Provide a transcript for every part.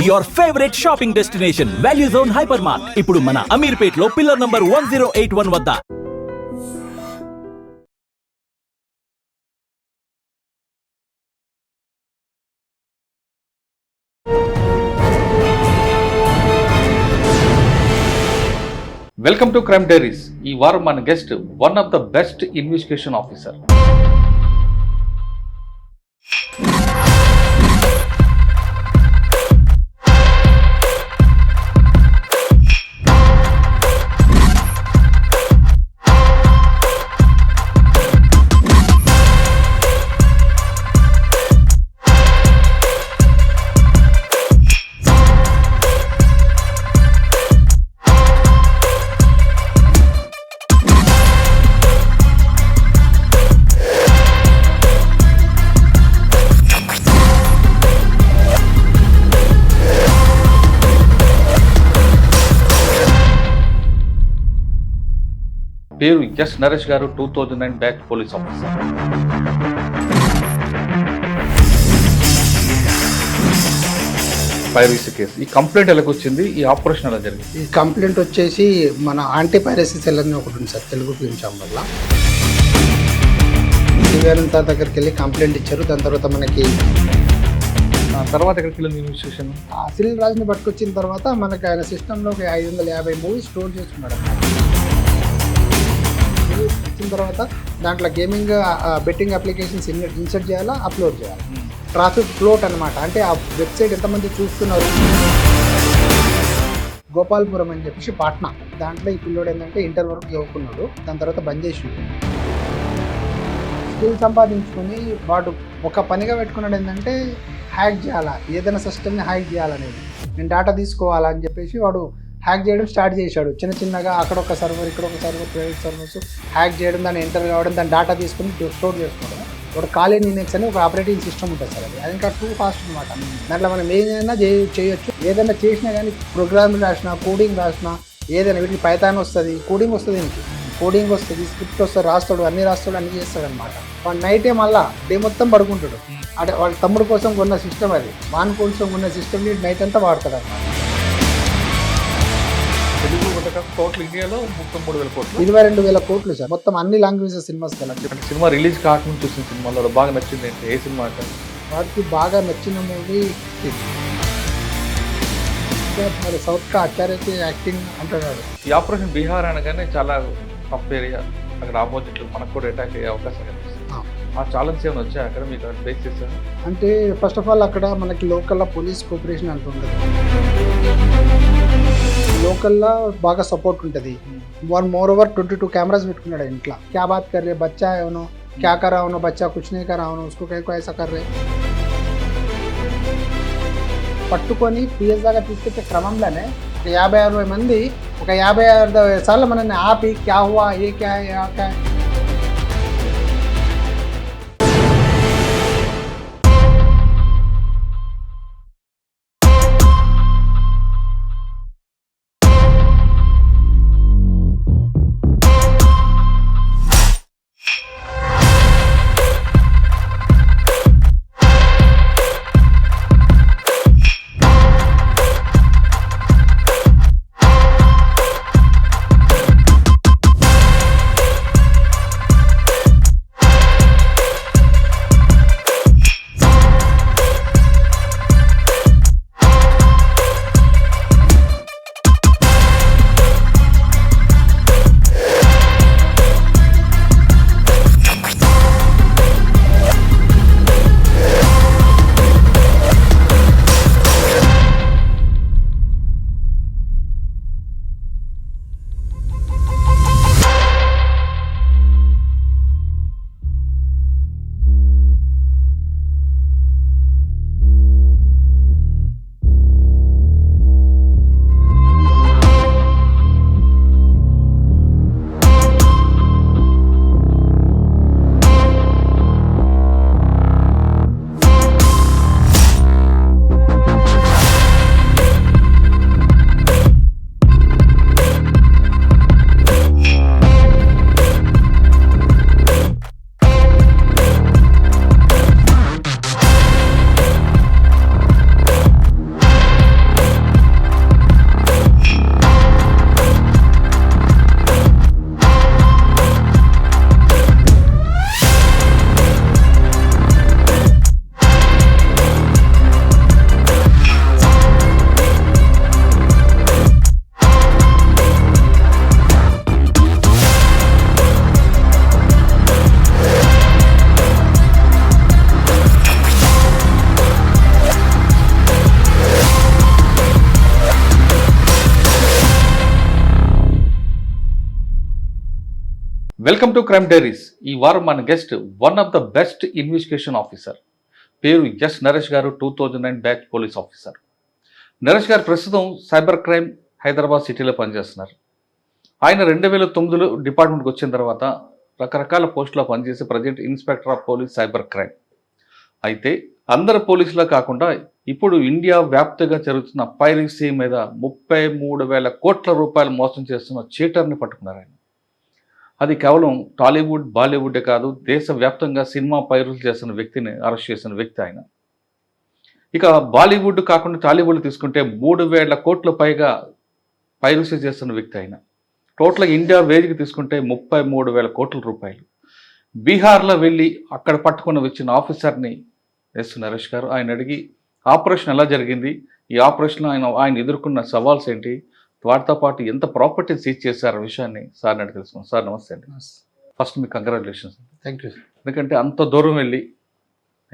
your favorite shopping destination, Value Zone Hypermart. ఇప్పుడు మన అమీర్పేట్లో pillar number 1081 వద్ద. Welcome to crime diaries. ఈ వారం మన guest one of the best investigation officer. పేరు ఎస్ నరేష్ గారు, 2009 batch police officer. Piracy case, ఈ కంప్లైంట్ ఎలాగ వచ్చింది, ఈ ఆపరేషన్ ఎలా జరిగింది? ఈ కంప్లైంట్ వచ్చేసి మన యాంటీ పైరసీ సెల్ అని ఒకటి ఉంది సార్, తెలుగు ఫిల్మ్ ఛాంబర్లో. శ్రీవేణు సార్ దగ్గరికి వెళ్ళి కంప్లైంట్ ఇచ్చారు. దాని తర్వాత మనకి తర్వాత ఎక్కడికి వెళ్ళింది ఇన్వెస్టిగేషన్? ఆ సిల్ రాజుని పట్టుకొచ్చిన తర్వాత మనకి ఆయన సిస్టంలో ఒక 550 మూవీస్ స్టోర్ చేసుకున్నాడు. వచ్చిన తర్వాత దాంట్లో గేమింగ్ బెట్టింగ్ అప్లికేషన్స్ ఇన్సర్ట్ చేయాలా, అప్లోడ్ చేయాలి. ట్రాఫిక్ ఫ్లోట్ అనమాట, అంటే ఆ వెబ్సైట్ ఎంతమంది చూస్తున్నారు. గోపాల్పురం అని చెప్పేసి పాట్నా, దాంట్లో ఈ పిల్లోడు ఏంటంటే ఇంటర్ వరకు చదువుకున్నాడు. దాని తర్వాత బంద్ చేసి స్కిల్ సంపాదించుకొని వాడు ఒక పనిగా పెట్టుకున్నాడు ఏంటంటే హ్యాక్ చేయాలా, ఏదైనా సిస్టమ్ని హ్యాక్ చేయాలనేది. నేను డేటా తీసుకోవాలా అని చెప్పేసి వాడు హ్యాక్ చేయడం స్టార్ట్ చేశాడు. చిన్నగా అక్కడ ఒక సర్వర్, ఇక్కడ ఒక సర్వర్, ప్రైవేట్ సర్వర్స్ హ్యాక్ చేయడం, దాన్ని ఎంటర్ కావడం, దాని డేటా తీసుకుని స్టోర్ చేసుకోవడం. ఒక కాలిన్ లినక్స్ అని ఒక ఆపరేటింగ్ సిస్టమ్ ఉంటుంది సార్, అది ఇంకా టూ ఫాస్ట్ అనమాట. దాంట్లో మనం ఏదైనా చేయొచ్చు. ఏదైనా చేసినా కానీ ప్రోగ్రామింగ్ రాసినా, కోడింగ్ రాసినా, ఏదైనా వీటికి పైథాన్ వస్తుంది, కోడింగ్ వస్తుంది, దీనికి కోడింగ్ వస్తుంది, స్క్రిప్ట్ వస్తుంది, రాస్తాడు, అన్ని చేస్తాడు అనమాట. వాడు నైటే మళ్ళీ డే మొత్తం పడుకుంటాడు. అంటే వాళ్ళ తమ్ముడు కోసం కొన్న సిస్టమ్ అది, వాన్ కోసం కొన్న సిస్టమ్ నైట్ అంతా వాడతాడు అనమాట. టోటల్ ఇండియాలో 33,000 కోట్లు, 22,000 కోట్లు సార్, మొత్తం అన్ని లాంగ్వేజెస్ సినిమాస్ కదా. సినిమా రిలీజ్ కాకముందు చూసిన సినిమాలో బాగా నచ్చింది అంటే ఏ సినిమా అంటే? వాడికి బాగా నచ్చిన మూవీ మరి సౌత్ కా అచ్చారైతే యాక్టింగ్ అంటున్నాడు. ఈ ఆపరేషన్ బీహార్ అనగానే చాలా టఫ్ ఏరియా, అక్కడ ఆపోజిట్లు మనకు కూడా అటాక్ అయ్యే అవకాశం కనిపిస్తుంది. ఆ ఛాలెంజ్ ఏమైనా వచ్చాయి అక్కడ మీకు ఫేస్ చేశారు? అంటే ఫస్ట్ ఆఫ్ ఆల్ అక్కడ మనకి లోకల్లో పోలీస్ కోఆపరేషన్ అంటుంటుంది, లోకల్లో బాగా సపోర్ట్ ఉంటుంది. వన్ మోర్ ఓవర్ 22 కెమెరాస్ పెట్టుకున్నాడు ఇంట్లో. క్యా బాత్ కర్ రే బచ్చా ఏమో, క్యా కరా అవునో, బచ్చా కుచ్ నే కరా అవునో, ఉస్కో కైకో ఐసా కర్ రే. పట్టుకొని పిఎస్ దాకా తీసుకొచ్చే క్రమంలోనే ఒక 50-60 మంది ఒక 50 సార్లు మనల్ని ఆపి క్యా హువా, ఏ క్యా క్యా. Welcome to crime diaries. ఈ వారం మన guest one of the best investigation officer, పేరు ఎస్ నరేష్ గారు, 2009 బ్యాచ్ పోలీస్ ఆఫీసర్. నరేష్ గారు ప్రస్తుతం సైబర్ క్రైమ్ హైదరాబాద్ సిటీలో పనిచేస్తున్నారు. ఆయన 2009లో డిపార్ట్మెంట్కి వచ్చిన తర్వాత రకరకాల పోస్టులో పనిచేసి present inspector of police cyber crime. అయితే అందరు పోలీసులో కాకుండా ఇప్పుడు ఇండియా వ్యాప్తంగా జరుగుతున్న పైరసీ మీద 33,000 కోట్ల రూపాయలు మోసం చేస్తున్న చీటర్ని పట్టుకున్నారు ఆయన. అది కేవలం టాలీవుడ్, బాలీవుడే కాదు, దేశవ్యాప్తంగా సినిమా పైరసీ చేస్తున్న వ్యక్తిని అరెస్ట్ చేసిన వ్యక్తి ఆయన. ఇక బాలీవుడ్ కాకుండా టాలీవుడ్ తీసుకుంటే 3,000 కోట్ల పైగా పైరసీ చేస్తున్న వ్యక్తి ఆయన. టోటల్గా ఇండియా వేదిక తీసుకుంటే 33,000 కోట్ల రూపాయలు. బీహార్లో వెళ్ళి అక్కడ పట్టుకుని వచ్చిన ఆఫీసర్ని ఎస్ నరేష్ గారు ఆయన అడిగి ఆపరేషన్ ఎలా జరిగింది, ఈ ఆపరేషన్లో ఆయన ఎదుర్కొన్న సవాల్స్ ఏంటి, వాటితో పాటు ఎంత ప్రాపర్టీ సీజ్ చేశారు విషయాన్ని సార్ని అడిగి తెలుసుకున్నాం. సార్ నమస్తే అండి. ఫస్ట్ మీకు కంగ్రాచులేషన్స్. Thank you. ఎందుకంటే అంత దూరం వెళ్ళి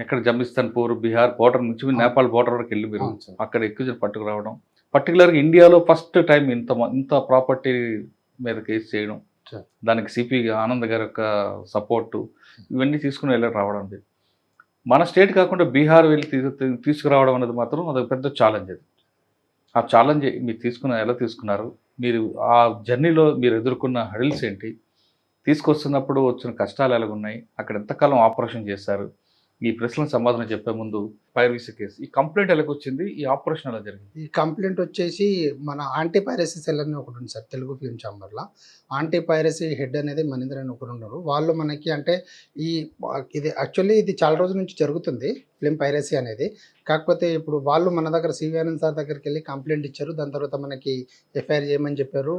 ఎక్కడ జమిస్తాన్పూర్, బీహార్ బోర్డర్ నుంచి మీరు నేపాల్ బోర్డర్ వరకు వెళ్ళి మీరు అక్కడ ఎక్కువ పట్టుకురావడం, పర్టికులర్గా ఇండియాలో ఫస్ట్ టైం ఇంత ప్రాపర్టీ మీద కేసు చేయడం, దానికి సిపి ఆనంద్ గారి యొక్క సపోర్టు, ఇవన్నీ తీసుకుని వెళ్ళి రావడం. మన స్టేట్ కాకుండా బీహార్ వెళ్ళి తీసుకురావడం అనేది మాత్రం అదొక పెద్ద ఛాలెంజ్. అది ఆ ఛాలెంజ్ మీరు ఎలా తీసుకున్నారు, మీరు ఆ జర్నీలో మీరు ఎదుర్కొన్న హడిల్స్ ఏంటి, తీసుకొస్తున్నప్పుడు వచ్చిన కష్టాలు ఎలాగున్నాయి, అక్కడ ఎంతకాలం ఆపరేషన్ చేశారు, ఈ ప్రశ్నలకు సమాధానం చెప్పే ముందు పైరసీ కేసు, ఈ కంప్లైంట్ ఎలాగొచ్చింది, ఈ ఆపరేషన్ ఎలా జరిగింది? ఈ కంప్లైంట్ వచ్చేసి మన యాంటీ పైరసీ సెల్ అని ఒకటి ఉంది సార్ తెలుగు ఫిల్మ్ ఛాంబర్లో. యాంటీ పైరసీ హెడ్ అనేది మనిందర్ అని ఒకరు ఉన్నారు. వాళ్ళు మనకి అంటే ఇది యాక్చువల్లీ ఇది చాలా రోజుల నుంచి జరుగుతుంది ఫిల్మ్ పైరసీ అనేది. కాకపోతే ఇప్పుడు వాళ్ళు మన దగ్గర సివి ఆనంద్ సార్ దగ్గరికి వెళ్ళి కంప్లైంట్ ఇచ్చారు. దాని తర్వాత మనకి ఎఫ్ఐఆర్ చేయమని చెప్పారు.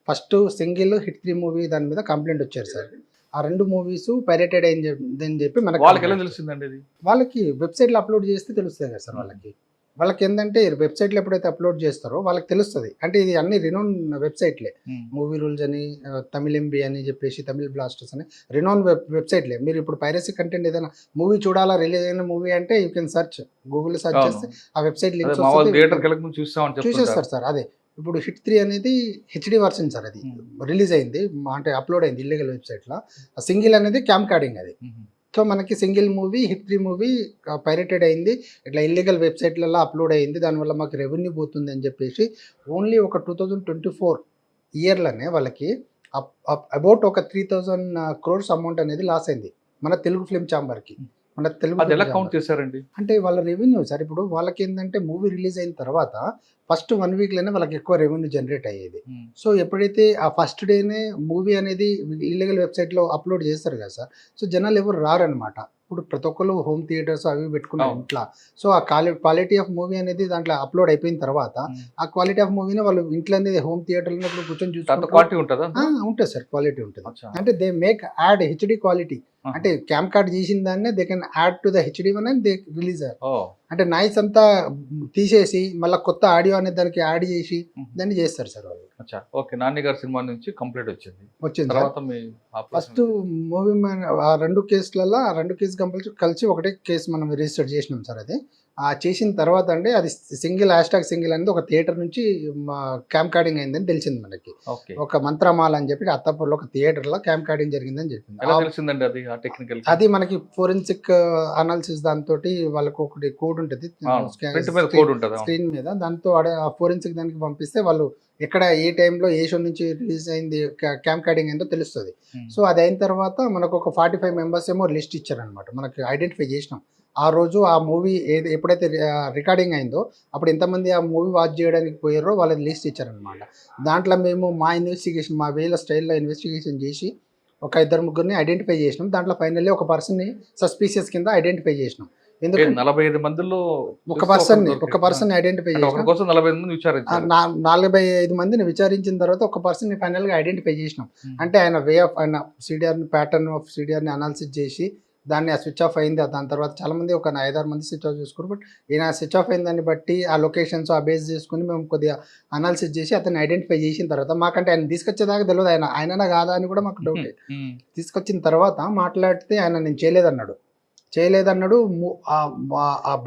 ఫస్ట్ సింగిల్ హిట్ 3 మూవీ దాని మీద కంప్లైంట్ వచ్చారు సార్. ఆ 2 మూవీస్ పైరేటెడ్ అని చెప్పి మనకి వాళ్ళకి ఎలా తెలిసిందండి? ఇది వాళ్ళకి వెబ్సైట్లో అప్లోడ్ చేస్తే తెలుస్తుంది కదా సార్. వాళ్ళకి ఏంటంటే వెబ్సైట్లో ఎప్పుడైతే అప్లోడ్ చేస్తారో వాళ్ళకి తెలుస్తుంది. అంటే ఇది అన్ని రినోన్ వెబ్సైట్లే, మూవీ రూల్స్ అని, తమిళ్ ఎంబీ అని చెప్పేసి, తమిళ్ బ్లాస్టర్స్ అని రినోన్ వెబ్సైట్లే. మీరు ఇప్పుడు పైరసీ కంటెంట్ ఏదైనా మూవీ చూడాలా, రిలీజ్ అయిన మూవీ అంటే యూ కెన్ సెర్చ్, గూగుల్లో సెర్చ్ చేస్తే ఆ వెబ్సైట్ లింక్స్ చూసేస్తారు సార్. అదే ఇప్పుడు హిట్ 3 అనేది హెచ్డి వర్షన్ సార్. అది రిలీజ్ అయింది, అంటే అప్లోడ్ అయింది ఇల్లీగల్ వెబ్సైట్లో. ఆ సింగిల్ అనేది క్యామ్ కార్డింగ్ అది. సో మనకి single movie hit 3 movie pirated అయింది, ఇట్లా ఇల్లీగల్ వెబ్సైట్లలో అప్లోడ్ అయింది, దానివల్ల మాకు రెవెన్యూ పోతుంది అని చెప్పేసి ఓన్లీ ఒక 2024 ఇయర్లోనే వాళ్ళకి అబౌట్ ఒక 3,000 crores అమౌంట్ అనేది లాస్ అయింది మన తెలుగు ఫిల్మ్ ఛాంబర్కి. మన తెలుగు ఎలా కౌంట్ చేశారండి? అంటే వాళ్ళ రెవెన్యూ సార్. ఇప్పుడు వాళ్ళకి ఏంటంటే మూవీ రిలీజ్ అయిన తర్వాత ఫస్ట్ 1 వీక్లోనే వాళ్ళకి ఎక్కువ రెవెన్యూ జనరేట్ అయ్యేది. సో ఎప్పుడైతే ఆ ఫస్ట్ డేనే మూవీ అనేది ఇల్లీగల్ వెబ్సైట్లో అప్లోడ్ చేస్తారు కదా సార్, సో జనాలు ఎవరు రారనమాట. ఇప్పుడు ప్రతి ఒక్కరు హోమ్ థియేటర్స్ అవి పెట్టుకున్నారు ఇంట్లో. సో ఆ క్వాలిటీ ఆఫ్ మూవీ అనేది దాంట్లో అప్లోడ్ అయిపోయిన తర్వాత ఆ క్వాలిటీ ఆఫ్ మూవీని వాళ్ళు ఇంట్లో అనేది హోమ్ థియేటర్లో కూర్చొని చూసుకుంటారు. ఉంటుంది సార్, క్వాలిటీ ఉంటుంది. అంటే they make add HD quality. అంటే క్యామ్ కార్డ్ చేసిన దాన్ని they can add to the HD one and they release. అంటే నాయిస్ అంతా తీసేసి మళ్ళీ కొత్త ఆడియో అనేది దానికి యాడ్ చేసి దాన్ని చేస్తారు సార్ వాళ్ళు. ఓకే, నాని గారి సినిమా నుంచి కంప్లీట్ వచ్చింది. ఫస్ట్ మూవీ ఆ 2 కేసులలో 2 కేసు కలిసి ఒకటే కేసు మనం రిజిస్టర్ చేసినాం సార్. అది చేసిన తర్వాత అంటే అది సింగిల్ #సింగిల్ అనేది ఒక థియేటర్ నుంచి క్యామ్ కార్డింగ్ అయిందని తెలిసింది మనకి. ఒక మంత్రమాల అని చెప్పి అత్తాపూర్లో ఒక థియేటర్లో క్యామ్ కార్డింగ్ జరిగిందని చెప్పింది. అది మనకి ఫోరెన్సిక్ అనాలిసిస్ దాంతో వాళ్ళకి ఒకటి కోడ్ ఉంటుంది స్క్రీన్ మీద, దాంతో ఆ ఫోరెన్సిక్ దానికి పంపిస్తే వాళ్ళు ఎక్కడ ఏ టైంలో ఏ షో నుంచి రిలీజ్ అయింది క్యామ్ కార్డింగ్ అయిందో తెలుస్తుంది. సో అది అయిన తర్వాత మనకు ఒక 45 మెంబర్స్ ఏమో లిస్ట్ ఇచ్చారనమాట. మనకి ఐడెంటిఫై చేసినాం ఆ రోజు ఆ మూవీ ఎప్పుడైతే రికార్డింగ్ అయిందో అప్పుడు ఎంతమంది ఆ మూవీ వాచ్ చేయడానికి పోయారో వాళ్ళని లిస్ట్ ఇచ్చారనమాట. దాంట్లో మేము మా ఇన్వెస్టిగేషన్, మా వేల స్టైల్లో ఇన్వెస్టిగేషన్ చేసి ఒక 2-3 ఐడెంటిఫై చేసినాం. దాంట్లో ఫైనల్లీ ఒక పర్సన్ని సస్పీషియస్ కింద ఐడెంటిఫై చేసినాం. ఎందుకంటే 45 మందిలో ఒక పర్సన్ ఐడెంటిఫై చేసినాం. 45 మందిని విచారించిన తర్వాత ఒక పర్సన్ ఫైనల్గా ఐడెంటిఫై చేసినాం. అంటే ఆయన వే ఆఫ్ ఆయన ప్యాటర్న్ ఆఫ్ సిడిఆర్ని అనాలిసిస్ చేసి దాన్ని స్విచ్ ఆఫ్ అయింది. దాని తర్వాత చాలామంది ఒక 5-6 మంది స్విచ్ ఆఫ్ చేసుకున్నారు. బట్ ఈయన స్విచ్ ఆఫ్ అయిన దాన్ని బట్టి ఆ లొకేషన్స్ ఆ బేస్ చేసుకుని మేము కొద్దిగా అనాలిసిస్ చేసి అతన్ని ఐడెంటిఫై చేసిన తర్వాత మాకంటే ఆయన తీసుకొచ్చేదాకా తెలియదు ఆయననా కాదా అని కూడా మాకు డౌట్. తీసుకొచ్చిన తర్వాత మాట్లాడితే ఆయన నేను చేయలేదన్నాడు.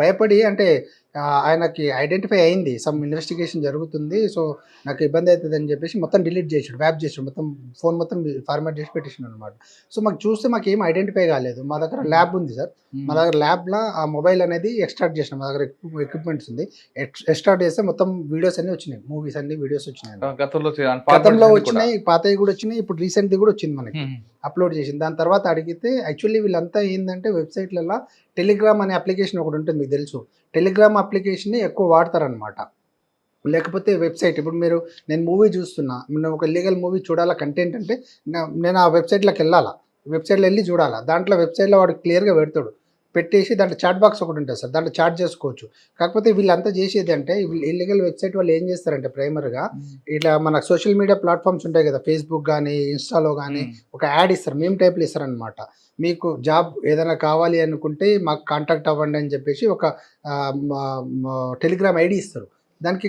భయపడి అంటే ఆయనకి ఐడెంటిఫై అయింది, సమ్ ఇన్వెస్టిగేషన్ జరుగుతుంది, సో నాకు ఇబ్బంది అవుతుంది అని చెప్పేసి మొత్తం డిలీట్ చేసాడు, వ్యాప్ చేసాడు, మొత్తం ఫోన్ మొత్తం ఫార్మాట్ చేసి పెట్టేసాడు అనమాట. సో మాకు చూస్తే మాకు ఏం ఐడెంటిఫై కాలేదు. మా దగ్గర ల్యాబ్ ఉంది సార్, మా దగ్గర ల్యాబ్లో ఆ మొబైల్ అనేది ఎక్స్ట్రాక్ట్ చేసినాం, మా దగ్గర ఎక్విప్మెంట్స్ ఉంది, ఎక్స్ట్రాక్ట్ చేస్తే మొత్తం వీడియోస్ అన్నీ వచ్చినాయి, మూవీస్ అన్ని వీడియోస్ వచ్చినాయి, గతంలో వచ్చినాయి, పాతవి కూడా వచ్చినాయి, ఇప్పుడు రీసెంట్ది కూడా వచ్చింది మనకి అప్లోడ్ చేసింది. దాని తర్వాత అడిగితే యాక్చువల్లీ వీళ్ళంతా ఏంటంటే వెబ్సైట్లలో టెలిగ్రామ్ అనే అప్లికేషన్ ఒకటి ఉంటుంది, మీకు తెలుసు, టెలిగ్రామ్ అప్లికేషన్ని ఎక్కువ వాడతారనమాట. లేకపోతే వెబ్సైట్, ఇప్పుడు నేను మూవీ చూస్తున్నా, నేను ఒక లీగల్ మూవీ చూడాలా కంటెంట్ అంటే నేను ఆ వెబ్సైట్లోకి వెళ్ళాలా, వెబ్సైట్లో వెళ్ళి చూడాలా, దాంట్లో వెబ్సైట్లో వాడు క్లియర్గా పెడతాడు, పెట్టేసి దాంట్లో చాట్ బాక్స్ ఒకటి ఉంటుంది సార్, దాంట్లో చాట్ చేసుకోవచ్చు. కాకపోతే వీళ్ళంతా చేసేది అంటే ఇల్లీగల్ వెబ్సైట్ వాళ్ళు ఏం చేస్తారంటే ప్రైమర్గా ఇట్లా మన సోషల్ మీడియా ప్లాట్ఫామ్స్ ఉంటాయి కదా, ఫేస్బుక్ కానీ ఇన్స్టాలో కానీ ఒక యాడ్ ఇస్తారు, మేము టైప్లు ఇస్తారనమాట. మీకు జాబ్ ఏదైనా కావాలి అనుకుంటే మాకు కాంటాక్ట్ అవ్వండి అని చెప్పేసి ఒక టెలిగ్రామ్ ఐడి ఇస్తారు. దానికి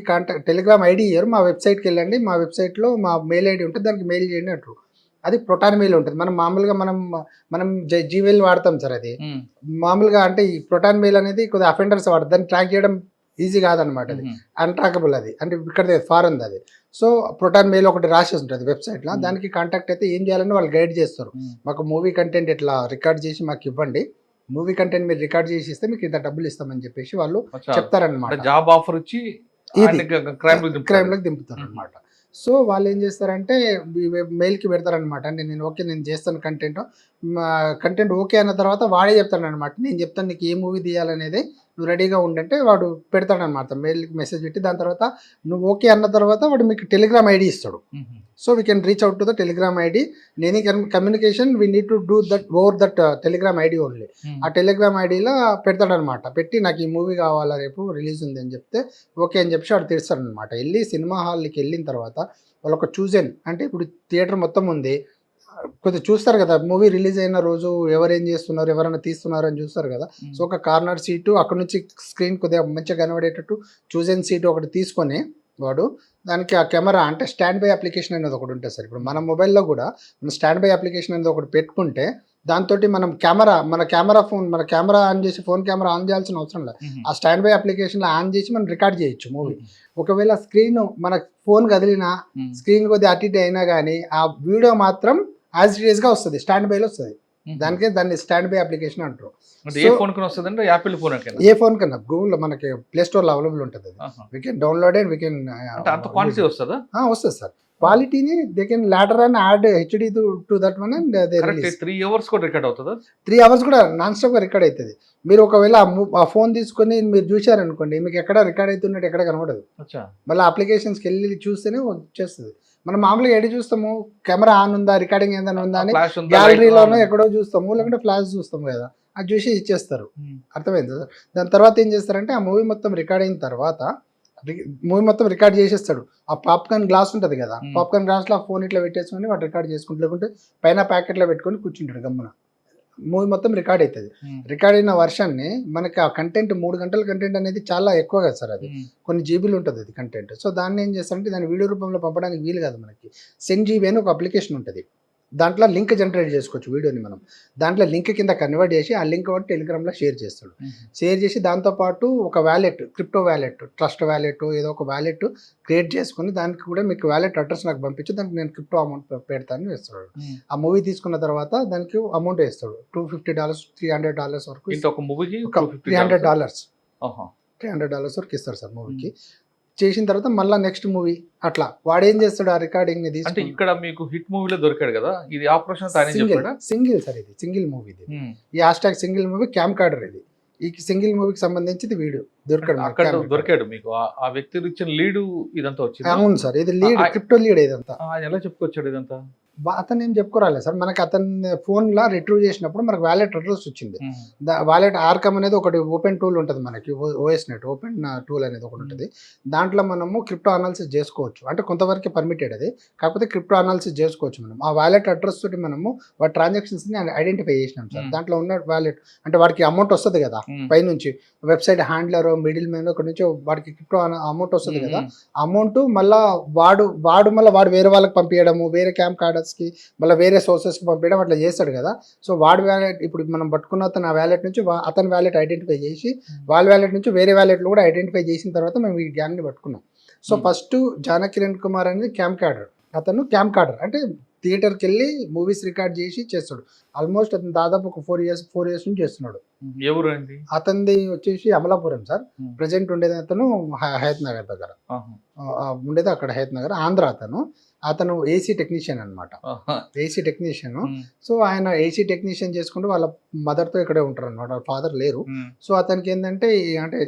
టెలిగ్రామ్ ఐడి ఇయ్యరు, మా వెబ్సైట్కి వెళ్ళండి, మా వెబ్సైట్లో మా మెయిల్ ఐడి ఉంటుంది, దానికి మెయిల్ చేయండి అంటారు. అది ప్రొటాన్ మెయిల్ ఉంటుంది. మనం మామూలుగా మనం జీమెయిల్ వాడతాం సార్, అది మామూలుగా అంటే ఈ ప్రొటాన్ మెయిల్ అనేది కొద్దిగా అఫెండర్స్ వాడతారు, దాన్ని ట్రాక్ చేయడం ఈజీ కాదనమాట, అది అన్ట్రాకబుల్, అది అంటే ఇక్కడ ఫారెన్ అది. సో ప్రొటాన్ మెయిల్ ఒకటి రాసేసి ఉంటుంది వెబ్సైట్లో, దానికి కాంటాక్ట్ అయితే ఏం చేయాలని వాళ్ళు గైడ్ చేస్తారు. మాకు మూవీ కంటెంట్ ఇట్లా రికార్డ్ చేసి మాకు ఇవ్వండి, మూవీ కంటెంట్ మీరు రికార్డ్ చేసి ఇస్తే మీకు ఇంత డబ్బులు ఇస్తామని చెప్పేసి వాళ్ళు చెప్తారనమాట. జాబ్ ఆఫర్ ఇచ్చి క్రైమ్లోకి దింపుతారు అనమాట. సో వాళ్ళు ఏం చేస్తారంటే మెయిల్కి పెడతారనమాట, అంటే నేను చేస్తాను కంటెంట్ ఓకే అన్న తర్వాత వాడే చెప్తాడనమాట, నేను చెప్తాను నీకు ఏ మూవీ తీయాలనేది, నువ్వు రెడీగా ఉండంటే వాడు పెడతాడనమాట, మెయిల్కి మెసేజ్ పెట్టి, దాని తర్వాత నువ్వు ఓకే అన్న తర్వాత వాడు మీకు టెలిగ్రామ్ ఐడి ఇస్తాడు. So we can reach out to the Telegram ID, any communication we need to do that over that Telegram ID only. ఆ టెలిగ్రామ్ ఐడిలో పెడతాడనమాట, పెట్టి నాకు ఈ మూవీ కావాలా రేపు రిలీజ్ ఉంది అని చెప్తే ఓకే అని చెప్పి వాడు తీస్తాడనమాట. వెళ్ళి సినిమా హాల్కి వెళ్ళిన తర్వాత వాళ్ళు ఒక చూజన్, అంటే ఇప్పుడు థియేటర్ మొత్తం ఉంది, కొద్దిగా చూస్తారు కదా మూవీ రిలీజ్ అయిన రోజు ఎవరేం చేస్తున్నారు, ఎవరైనా తీస్తున్నారు అని చూస్తారు కదా. సో ఒక కార్నర్ సీటు అక్కడ నుంచి స్క్రీన్ కొద్దిగా మంచిగా కనబడేటట్టు చూజన్ సీటు ఒకటి తీసుకొని వాడు దానికి ఆ కెమెరా అంటే స్టాండ్ బై అప్లికేషన్ అనేది ఒకటి ఉంటుంది సార్. ఇప్పుడు మన మొబైల్లో కూడా మన స్టాండ్ బై అప్లికేషన్ అనేది ఒకటి పెట్టుకుంటే దాంతో మనం మన కెమెరా ఆన్ చేసి ఫోన్ కెమెరా ఆన్ చేయాల్సిన అవసరం లేదు, ఆ స్టాండ్ బై అప్లికేషన్లో ఆన్ చేసి మనం రికార్డ్ చేయొచ్చు మూవీ. ఒకవేళ స్క్రీన్ మన ఫోన్ కదిలినా స్క్రీన్ కొద్దిగా అటు ఇటు అయినా కానీ ఆ వీడియో మాత్రం యాజ్ ఇట్ ఈస్గా వస్తుంది, స్టాండ్ బైలో వస్తుంది. దాన్ని స్టాండ్ బై అప్లికేషన్ అంటారు. ఏ ఫోన్ ఏ ఫోన్ కన్నా గూగుల్ మనకి ప్లే స్టోర్ లో అవైలబుల్ ఉంటుంది, we can download and we can వస్తుంది సార్. క్వాలిటీని they can later and add HD to that one and 3 hours కూడా రికార్డ్ అవుతుందా? 3 hours కూడా నాన్ స్టాప్ గా రికార్డ్ అవుతుంది. మీరు ఒకవేళ ఆ ఫోన్ తీసుకొని మీరు చూసారనుకోండి, మీకు ఎక్కడ రికార్డ్ అవుతున్నట్టు ఎక్కడ కనబడదు, మళ్ళీ అప్లికేషన్స్కి వెళ్ళి చూస్తేనే వచ్చేస్తుంది. మనం మామూలుగా ఎడి చూస్తాము, కెమెరా ఆన్ ఉందా, రికార్డింగ్ ఏదైనా ఉందా అని గ్యాలరీలోనో ఎక్కడో చూస్తాము, లేకుంటే ఫ్లాష్ చూస్తాము కదా, అది చూసి ఇచ్చేస్తారు. అర్థమైంది సార్. దాని తర్వాత ఏం చేస్తారంటే ఆ మూవీ మొత్తం రికార్డ్ అయిన తర్వాత మూవీ మొత్తం రికార్డ్ చేసేస్తాడు. ఆ పాప్కార్న్ గ్లాస్ ఉంటుంది కదా, పాప్కార్న్ గ్లాస్లో ఆ ఫోన్ ఇట్లా పెట్టేసుకొని వాడు రికార్డ్ చేసుకుంటూ, లేకుంటే పైన ప్యాకెట్లో పెట్టుకొని కూర్చుంటాడు గమ్మున. మూవీ మొత్తం రికార్డ్ అవుతుంది. రికార్డ్ అయిన వర్షన్ని మనకి ఆ కంటెంట్ 3 గంటల కంటెంట్ అనేది చాలా ఎక్కువ కదా సార్, అది కొన్ని జీబీలు ఉంటుంది అది కంటెంట్. సో దాన్ని ఏం చేస్తారంటే దాన్ని వీడియో రూపంలో పంపడానికి వీలు కాదు, మనకి సెండ్ జీబీ అని ఒక అప్లికేషన్ ఉంటుంది, దాంట్లో లింక్ జనరేట్ చేసుకోవచ్చు వీడియోని. మనం దాంట్లో లింక్ కింద కన్వర్ట్ చేసి ఆ లింక్ ఒకటి టెలిగ్రామ్లో షేర్ చేస్తాడు. షేర్ చేసి దాంతోపాటు ఒక wallet, crypto wallet, trust wallet, ఏదో ఒక వ్యాలెట్ క్రియేట్ చేసుకుని దానికి కూడా మీకు వ్యాలెట్ అడ్రస్ నాకు పంపించు, దానికి నేను క్రిప్టో అమౌంట్ పెడతాను వేస్తాడు. ఆ మూవీ తీసుకున్న తర్వాత దానికి అమౌంట్ వేస్తాడు, $250 $300 వరకు, $300 వరకు ఇస్తారు సార్ మూవీకి. చేసిన తర్వాత మళ్ళీ నెక్స్ట్ మూవీ అట్లా వాడు ఏం చేస్తాడు, ఆ రికార్డింగ్ ని అంటే ఇక్కడ మీకు హిట్ మూవీలో దొరికాడు కదా, ఇది ఆపరేషన్ సింగిల్ సార్, ఇది సింగిల్ మూవీ, ఇది ఈ #, సింగిల్ మూవీ క్యామ్ కార్డర్, ఇది ఈ సింగిల్ మూవీకి సంబంధించి వీడియో దొరికాడు మీకు, ఆ వ్యక్తి ఇచ్చిన లీడు ఇదంతా వచ్చింది. అవును సార్, ఇది లీడ్, క్రిప్టో లీడ్ ఇదంతా. ఎలా చెప్పుకొచ్చాడు ఇదంతా? అతను ఏం చెప్పుకోరాలేదు సార్, మనకి అతని ఫోన్లో రిట్రీవ్ చేసినప్పుడు మనకు వ్యాలెట్ అడ్రస్ వచ్చింది. వ్యాలెట్ ఆర్కమ్ అనేది ఒకటి ఓపెన్ టూల్ ఉంటుంది మనకి, ఓఎస్ నెట్ ఓపెన్ టూల్ అనేది ఒకటి ఉంటుంది. దాంట్లో మనము క్రిప్టో అనాలిసిస్ చేసుకోవచ్చు, అంటే కొంతవరకు పర్మిటెడ్ అది, కాకపోతే క్రిప్టో అనాలిసిస్ చేసుకోవచ్చు మనం. ఆ వ్యాలెట్ అడ్రస్ తోటి మనము వాటి ట్రాన్సాక్షన్స్ని ఐడెంటిఫై చేసినాం సార్. దాంట్లో ఉన్న వ్యాలెట్ అంటే వాడికి అమౌంట్ వస్తుంది కదా పైనుంచి, వెబ్సైట్ హ్యాండ్లర్, మిడిల్ మ్యాన్ అక్కడ నుంచి వాడికి క్రిప్టో అమౌంట్ వస్తుంది కదా, అమౌంట్ మళ్ళీ వాడు వేరే వాళ్ళకి పంపించడము, వేరే క్యామ్ కార్డ్ ఛానల్స్కి మళ్ళీ వేరే సోర్సెస్కి పంపించడం అట్లా చేస్తాడు కదా. సో వాడి వ్యాలెట్ ఇప్పుడు మనం పట్టుకున్న అతను ఆ వ్యాలెట్ నుంచి అతని వ్యాలెట్ ఐడెంటిఫై చేసి వాళ్ళ వ్యాలెట్ నుంచి వేరే వ్యాలెట్లు కూడా ఐడెంటిఫై చేసిన తర్వాత మేము ఈ గ్యాంగ్ని పట్టుకున్నాం. సో ఫస్ట్ జానకి కిరణ్ కుమార్ అనేది క్యాంప్ కార్డర్. అతను క్యాంప్ కార్డర్ అంటే థియేటర్కి వెళ్ళి మూవీస్ రికార్డ్ చేసి చేస్తాడు. ఆల్మోస్ట్ అతను దాదాపు ఒక 4 years నుంచి చేస్తున్నాడు. ఎవరు అండి? అతనిది వచ్చేసి అమలాపురం సార్. ప్రజెంట్ ఉండేది అతను హయత్ నగర్ దగ్గర ఉండేది, అక్కడ హయత్ నగర్. ఆంధ్ర అతను ఏసీ టెక్నీషియన్ అనమాట. AC technician. సో ఆయన ఏసీ టెక్నీషియన్ చేసుకుంటూ వాళ్ళ మదర్తో ఇక్కడే ఉంటారు అనమాట. వాళ్ళ ఫాదర్ లేరు. సో అతనికి ఏంటంటే అంటే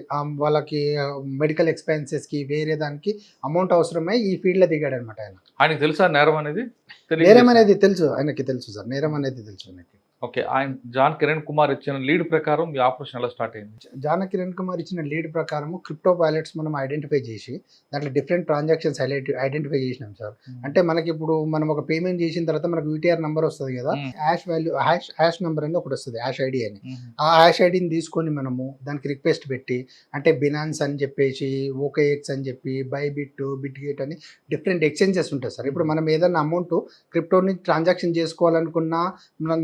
వాళ్ళకి మెడికల్ ఎక్స్పెన్సెస్కి వేరే దానికి అమౌంట్ అవసరమై ఈ ఫీల్డ్లో దిగాడు అనమాట. ఆయనకి తెలుసా నేరం అనేది? నేరం అనేది తెలుసు, ఆయనకి తెలుసు సార్, నేరం అనేది తెలుసు ఆయనకి. ఓకే, ఆయన జాన్ కిరణ్ కుమార్ ఇచ్చిన లీడ్ ప్రకారం ఈ ఆపరేషన్ ఎలా స్టార్ట్ అయింది? జానకి కిరణ్ కుమార్ ఇచ్చిన లీడ్ ప్రకారం క్రిప్టో వాలెట్స్ మనం ఐడెంటిఫై చేసి దాంట్లో డిఫరెంట్ ట్రాన్సాక్షన్స్ ఐడెంటిఫై చేసినాం సార్. అంటే మనకి ఇప్పుడు మనం ఒక పేమెంట్ చేసిన తర్వాత మనకు యూటీఆర్ నెంబర్ వస్తుంది కదా, హ్యాష్ వాల్యూ హ్యాష్ నెంబర్ అనేది ఒకటి వస్తుంది, హ్యాష్ ఐడి అని. ఆ హ్యాష్ ఐడిని తీసుకొని మనము దానికి రిక్వెస్ట్ పెట్టి అంటే బినాన్స్ అని చెప్పేసి, ఓకేఎక్స్ అని చెప్పి, బైబిట్, బిట్గేట్ అని డిఫరెంట్ ఎక్స్చేంజెస్ ఉంటాయి సార్. ఇప్పుడు మనం ఏదైనా అమౌంట్ క్రిప్టోని ట్రాన్సాక్షన్ చేసుకోవాలనుకున్నా,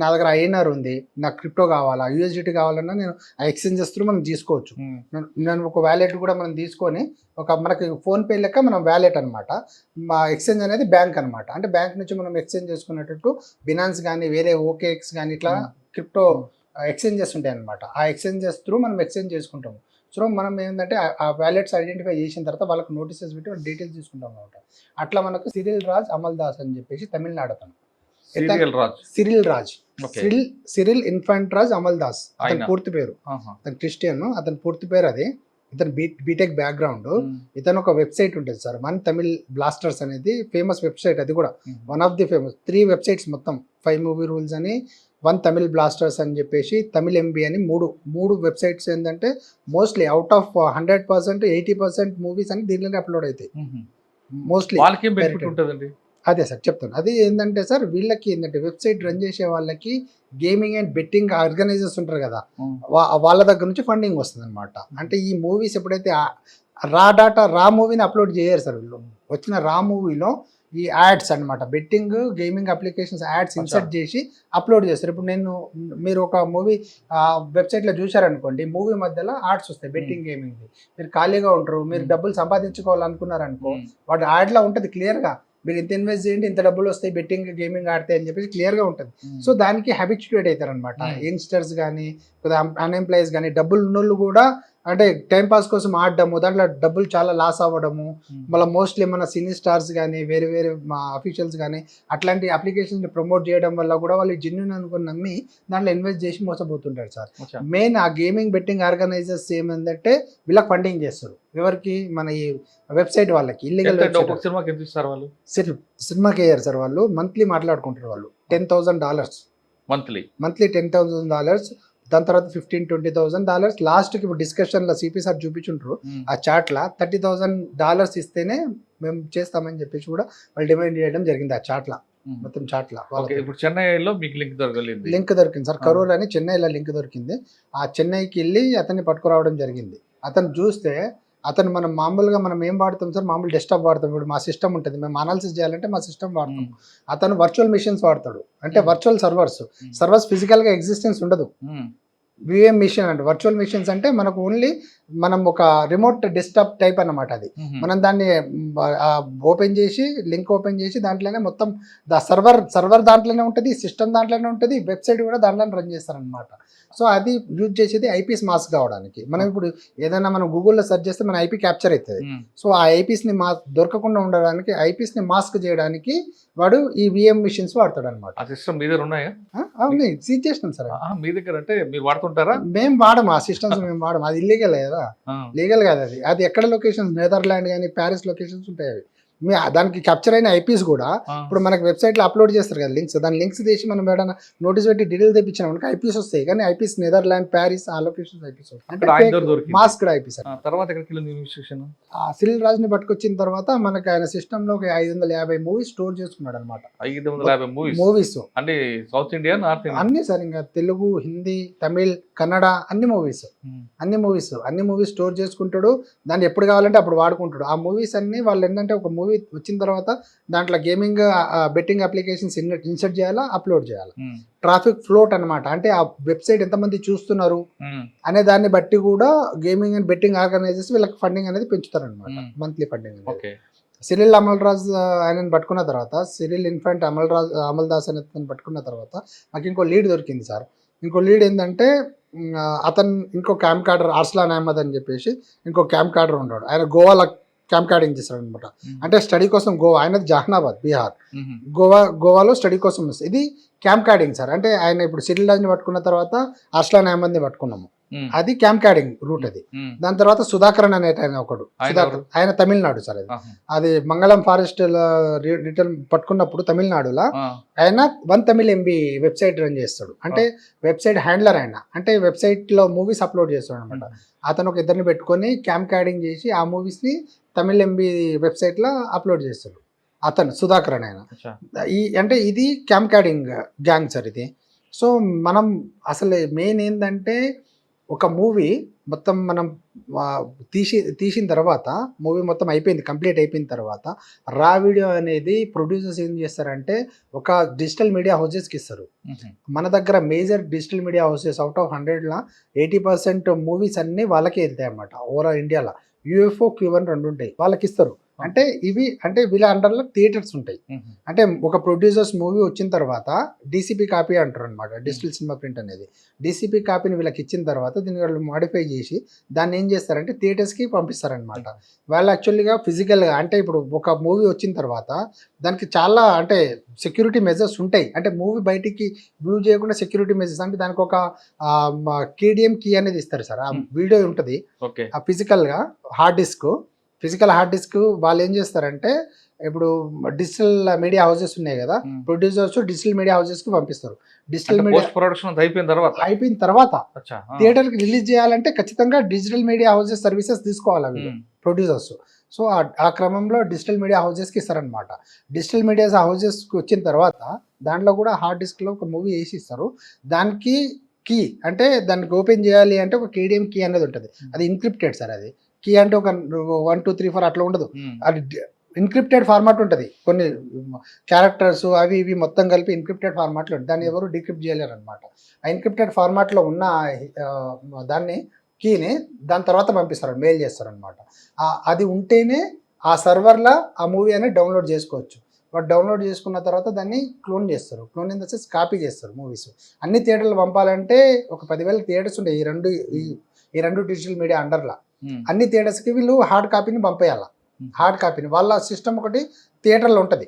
నా దగ్గర ఐఎన్ఆర్ ఉంది, నాకు క్రిప్టో కావాలా, యూఎస్డిటీ కావాలన్నా నేను ఆ ఎక్స్చేంజెస్ త్రూ మనం తీసుకోవచ్చు. నేను ఒక వ్యాలెట్ కూడా మనం తీసుకొని మనకి ఫోన్పే లెక్క మనం వ్యాలెట్ అనమాట. మా ఎక్స్చేంజ్ అనేది బ్యాంక్ అనమాట. అంటే బ్యాంక్ నుంచి మనం ఎక్స్చేంజ్ చేసుకునేటట్టు బినాన్స్ కానీ వేరే ఓకేఎక్స్ కానీ ఇట్లా క్రిప్టో ఎక్స్చేంజెస్ ఉంటాయి అనమాట. ఆ ఎక్స్చేంజెస్ త్రూ మనం ఎక్స్చేంజ్ చేసుకుంటాము. సో మనం ఏంటంటే ఆ వ్యాలెట్స్ ఐడెంటిఫై చేసిన తర్వాత వాళ్ళకి నోటీసెస్ పెట్టి డీటెయిల్స్ తీసుకుంటాం అనమాట. అట్లా మనకు సిరిల్ రాజ్ అమల్ దాస్ అని చెప్పేసి తమిళనాడు అతను. సిరిల్ ఇన్ఫాంట్ రాజ్ అమల్ దాస్ అతని పూర్తి పేరు. అతను క్రిస్టియన్, అతని పూర్తి పేరు అది. ఇతను బీటెక్ బ్యాక్గ్రౌండ్. ఇతను ఒక వెబ్సైట్ ఉంటుంది సార్, వన్ తమిళ్ బ్లాస్టర్స్ అనేది ఫేమస్ వెబ్సైట్. అది కూడా one of the famous 3 websites మొత్తం, 5 మూవీ రూల్స్ అని, 1 తమిళ్ బ్లాస్టర్స్ అని చెప్పేసి, తమిళ్ ఎంబీ అని మూడు వెబ్సైట్స్ ఏంటంటే మోస్ట్లీ అవుట్ ఆఫ్ 100% 80% మూవీస్ అని దీంట్లోనే అప్లోడ్ అవుతాయి మోస్ట్లీ. అదే సార్ చెప్తాను. అది ఏంటంటే సార్ వీళ్ళకి ఏంటంటే వెబ్సైట్ రన్ చేసే వాళ్ళకి గేమింగ్ అండ్ బెట్టింగ్ ఆర్గనైజర్స్ ఉంటారు కదా, వాళ్ళ దగ్గర నుంచి ఫండింగ్ వస్తుంది అనమాట. అంటే ఈ మూవీస్ ఎప్పుడైతే రా మూవీని అప్లోడ్ చేయరు సార్ వీళ్ళు, వచ్చిన రా మూవీలో ఈ యాడ్స్ అనమాట, betting gaming applications ads insert చేసి అప్లోడ్ చేస్తారు. ఇప్పుడు మీరు ఒక మూవీ వెబ్సైట్లో చూసారనుకోండి, మూవీ మధ్యలో యాడ్స్ వస్తాయి బెట్టింగ్ గేమింగ్. మీరు ఖాళీగా ఉంటారు, మీరు డబ్బులు సంపాదించుకోవాలనుకున్నారనుకో, వాటి యాడ్లో ఉంటుంది క్లియర్గా, మీరు ఇంత ఇన్వెస్ట్ చేయండి ఇంత డబ్బులు వస్తాయి, బెట్టింగ్ గేమింగ్ ఆడితే అని చెప్పేసి క్లియర్గా ఉంటుంది. సో దానికి హ్యాబిచ్యుయేట్ అవుతారు అనమాట యంగ్స్టర్స్ కానీ అన్ఎంప్లాయీస్ కానీ. డబ్బులు ఉన్నోళ్ళు కూడా అంటే టైంపాస్ కోసం ఆడడము, దాంట్లో డబ్బులు చాలా లాస్ అవ్వడము. మళ్ళీ మోస్ట్లీ మన సినీ స్టార్స్ కానీ వేరే మా అఫీషియల్స్ కానీ అట్లాంటి అప్లికేషన్స్ ప్రమోట్ చేయడం వల్ల కూడా వాళ్ళు జెన్యూన్ అనుకుని నమ్మి దాంట్లో ఇన్వెస్ట్ చేసి మోసపోతుంటారు సార్. మెయిన్ ఆ గేమింగ్ బెట్టింగ్ ఆర్గనైజర్స్ ఏమంటే వీళ్ళకి ఫండింగ్ చేస్తారు. ఎవరికి? మన ఈ వెబ్సైట్ వాళ్ళకి. ఇల్లీగల్ సినిమాకి అయ్యారు సార్ వాళ్ళు. మంత్లీ మాట్లాడుకుంటారు వాళ్ళు $10,000 మంత్లీ $10,000. దాని తర్వాత $15,000-20,000 లాస్ట్కి ఇప్పుడు డిస్కషన్లో సిపి సార్ చూపించుంటారు ఆ చాట్లో $30,000 ఇస్తేనే మేము చేస్తామని చెప్పేసి కూడా వాళ్ళు డిమాండ్ చేయడం జరిగింది ఆ చాట్లో, మొత్తం చాట్లో. ఇప్పుడు చెన్నైలో మీకు లింక్ దొరికింది సార్, కరూర్ అని చెన్నైలో లింక్ దొరికింది. ఆ చెన్నైకి వెళ్ళి అతన్ని పట్టుకురావడం జరిగింది. అతను చూస్తే మనం మామూలుగా మనం ఏం వాడతాం సార్, మామూలు డెస్క్టాప్ వాడతాం. ఇప్పుడు మా సిస్టమ్ ఉంటుంది, మేము అనాలిసిస్ చేయాలంటే మా సిస్టమ్ వాడతాం. అతను వర్చువల్ మిషన్స్ వాడతాడు, అంటే వర్చువల్ సర్వర్స్ ఫిజికల్గా ఎగ్జిస్టెన్స్ ఉండదు. విఎం మిషన్ అంటే వర్చువల్ మిషన్స్ అంటే మనకు ఓన్లీ మనం ఒక రిమోట్ డెస్క్టాప్ టైప్ అన్నమాట. అది మనం దాన్ని ఓపెన్ చేసి లింక్ ఓపెన్ చేసి దాంట్లోనే మొత్తం సర్వర్ దాంట్లోనే ఉంటుంది, సిస్టమ్ దాంట్లోనే ఉంటుంది, వెబ్సైట్ కూడా దాంట్లోనే రన్ చేస్తారనమాట. సో అది యూజ్ చేసేది ఐపీస్ మాస్క్ కావడానికి. మనం ఇప్పుడు ఏదైనా మనం గూగుల్లో సెర్చ్ చేస్తే మన ఐపీ క్యాప్చర్ అవుతుంది. సో ఆ ఐపీస్ని దొరకకుండా ఉండడానికి, ఐపీస్ని మాస్క్ చేయడానికి వాడు ఈ విఎం మిషన్స్ వాడతాడు అనమాట. అవును, సీజ్ చేసినాం సార్. మీ దగ్గర అంటే మీరు వాడుతుంటారా? మేము వాడము, ఆ సిస్టమ్స్ మేము వాడము. అది ఇల్లీగల్ కదా, లీగల్ కాదు అది. అది ఎక్కడ లొకేషన్స్, నెదర్లాండ్ కానీ ప్యారిస్ లొకేషన్స్ ఉంటాయి. అవి దానికి క్యాప్చర్ అయిన ఐపీస్ కూడా ఇప్పుడు మనకి వెబ్సైట్లో అప్లోడ్ చేస్తారు కదా లింక్స్, దాని లింక్స్ తీసి మనం ఏదైనా నోటీస్ పెట్టి డీటెయిల్ తెప్పించినా మనకి ఐపీస్ వస్తాయి. కానీ ఐపీస్ నెదర్లాండ్, ప్యారిస్ ఆ locations IPs mask IPs. Cyril రాజ్ని పట్టుకొచ్చిన తర్వాత మనకి ఆయన సిస్టంలో ఒక 550 మూవీస్ స్టోర్ చేసుకున్నాడు అనమాట. 550 మూవీస్ అంటే సౌత్ ఇండియా, నార్త్ ఇండియా అన్ని సార్. ఇంకా తెలుగు, హిందీ, తమిళ్, కన్నడ అన్ని మూవీస్ స్టోర్ చేసుకుంటాడు. దాన్ని ఎప్పుడు కావాలంటే అప్పుడు వాడుకుంటాడు. ఆ మూవీస్ అన్ని వాళ్ళు ఏంటంటే ఒక మూవీ వచ్చిన తర్వాత దాంట్లో గేమింగ్ బెట్టింగ్ అప్లికేషన్స్ ఇన్సర్ట్ చేయాలా, అప్లోడ్ చేయాలి. ట్రాఫిక్ ఫ్లోట్ అనమాట, అంటే ఆ వెబ్సైట్ ఎంతమంది చూస్తున్నారు అనే దాన్ని బట్టి కూడా గేమింగ్ అండ్ బెట్టింగ్ ఆర్గనైజర్స్ వీళ్ళకి ఫండింగ్ అనేది పెంచుతారు అనమాట, మంత్లీ ఫండింగ్ అనేది. సిరిల్ అమల్రాజ్ ఆయనను పట్టుకున్న తర్వాత, సిరిల్ ఇన్ఫాంట్ అమల్దాస్ అనేది పట్టుకున్న తర్వాత నాకు ఇంకో లీడ్ దొరికింది సార్. ఇంకో లీడ్ ఏంటంటే అతను ఇంకో క్యాంప్ కార్డర్ అర్స్లాన్ అహ్మద్ అని చెప్పేసి ఇంకో క్యాంప్ కార్డర్ ఉన్నాడు. ఆయన గోవాలో క్యాంప్ కార్డింగ్ చేస్తాడు అనమాట. అంటే స్టడీ కోసం గోవా, ఆయనది జహనాబాద్ బీహార్, గోవాలో స్టడీ కోసం వస్తుంది. ఇది క్యాంప్ కార్డింగ్ సార్. అంటే ఆయన ఇప్పుడు సిరిల్ రాజ్ని పట్టుకున్న తర్వాత అర్స్లాన్ అహ్మద్ని పట్టుకున్నాము, అది క్యాంప్ క్యాడింగ్ రూట్ అది. దాని తర్వాత సుధాకరన్ అనే ఆయన ఒకడు, ఆయన తమిళనాడు సార్. అది మంగళం ఫారెస్ట్ రిటర్న్ పట్టుకున్నప్పుడు తమిళనాడులో ఆయన 1 తమిళ్ MB వెబ్సైట్ రన్ చేస్తాడు. అంటే వెబ్సైట్ హ్యాండ్లర్ ఆయన, అంటే వెబ్సైట్ లో మూవీస్ అప్లోడ్ చేస్తాడు అనమాట. అతను ఒక ఇద్దరిని పెట్టుకొని క్యాంప్ క్యాడింగ్ చేసి ఆ మూవీస్ ని తమిళ్ MB వెబ్సైట్ లో అప్లోడ్ చేస్తాడు అతను, సుధాకరన్ ఆయన. అంటే ఇది క్యాంప్ క్యాడింగ్ గ్యాంగ్ సార్ ఇది. సో మనం అసలు మెయిన్ ఏంటంటే ఒక మూవీ మొత్తం మనం తీసిన తర్వాత, మూవీ మొత్తం అయిపోయింది, కంప్లీట్ అయిపోయిన తర్వాత రా వీడియో అనేది ప్రొడ్యూసర్స్ ఏం చేస్తారంటే ఒక డిజిటల్ మీడియా హౌసెస్కి ఇస్తారు. మన దగ్గర major digital media houses out of 100లో 80% మూవీస్ అన్నీ వాళ్ళకే వెళ్తాయి అన్నమాట. ఓవరాల్ ఇండియాలో UFO Q1 2 ఉంటాయి, వాళ్ళకి ఇస్తారు. అంటే ఇవి అంటే వీళ్ళ అండర్లో థియేటర్స్ ఉంటాయి. అంటే ఒక ప్రొడ్యూసర్స్ మూవీ వచ్చిన తర్వాత DCP కాపీ అంటారు అనమాట, డిజిటల్ సినిమా ప్రింట్ అనేది. DCP కాపీని వీళ్ళకి ఇచ్చిన తర్వాత దీన్ని వాళ్ళు మాడిఫై చేసి దాన్ని ఏం చేస్తారంటే థియేటర్స్కి పంపిస్తారనమాట. వాళ్ళు యాక్చువల్గా ఫిజికల్గా, అంటే ఇప్పుడు ఒక మూవీ వచ్చిన తర్వాత దానికి చాలా అంటే సెక్యూరిటీ మెజర్స్ ఉంటాయి. అంటే మూవీ బయటికి వ్యూ చేయకుండా సెక్యూరిటీ మెజర్స్, అంటే దానికి ఒక KDM కీ అనేది ఇస్తారు సార్. ఆ వీడియో ఉంటుంది ఆ ఫిజికల్ హార్డ్ డిస్క్ వాళ్ళు ఏం చేస్తారంటే, ఇప్పుడు డిజిటల్ మీడియా హౌసెస్ ఉన్నాయి కదా, ప్రొడ్యూసర్స్ డిజిటల్ మీడియా హౌసెస్ కి పంపిస్తారు. డిజిటల్ మీడియా ప్రొడక్షన్ అయిపోయిన తర్వాత థియేటర్ కి రిలీజ్ చేయాలంటే ఖచ్చితంగా డిజిటల్ మీడియా హౌసెస్ సర్వీసెస్ తీసుకోవాలి ప్రొడ్యూసర్స్. సో ఆ క్రమంలో డిజిటల్ మీడియా హౌసెస్కి ఇస్తారనమాట. డిజిటల్ మీడియా హౌసెస్కి వచ్చిన తర్వాత దాంట్లో కూడా హార్డ్ డిస్క్లో ఒక మూవీ వేసి ఇస్తారు. దానికి కీ, అంటే దానికి ఓపెన్ చేయాలి అంటే ఒక KDM కీ అనేది ఉంటుంది, అది ఎన్క్రిప్టెడ్ సార్. అది కీ అంటే ఒక 1 2 3 4 అట్లా ఉండదు, అది ఎన్క్రిప్టెడ్ ఫార్మాట్ ఉంటుంది. కొన్ని క్యారెక్టర్స్ అవి ఇవి మొత్తం కలిపి ఎన్క్రిప్టెడ్ ఫార్మాట్లో ఉంటుంది, దాన్ని ఎవరు డీక్రిప్ట్ చేయలేరు అనమాట. ఆ ఎన్క్రిప్టెడ్ ఫార్మాట్లో ఉన్న దాన్ని కీని దాని తర్వాత పంపిస్తారు, మెయిల్ చేస్తారనమాట. అది ఉంటేనే ఆ సర్వర్లో ఆ మూవీ అనేది డౌన్లోడ్ చేసుకోవచ్చు. వాడు డౌన్లోడ్ చేసుకున్న తర్వాత దాన్ని క్లోన్ చేస్తారు. Clone in the sense copy చేస్తారు మూవీస్. అన్ని థియేటర్లు పంపాలంటే ఒక 10,000 థియేటర్స్ ఉంటాయి ఈ రెండు డిజిటల్ మీడియా అండర్లా. అన్ని థియేటర్స్కి వీళ్ళు హార్డ్ కాపీని పంపేయాల. హార్డ్ కాపీని వాళ్ళ సిస్టమ్ ఒకటి థియేటర్లో ఉంటుంది,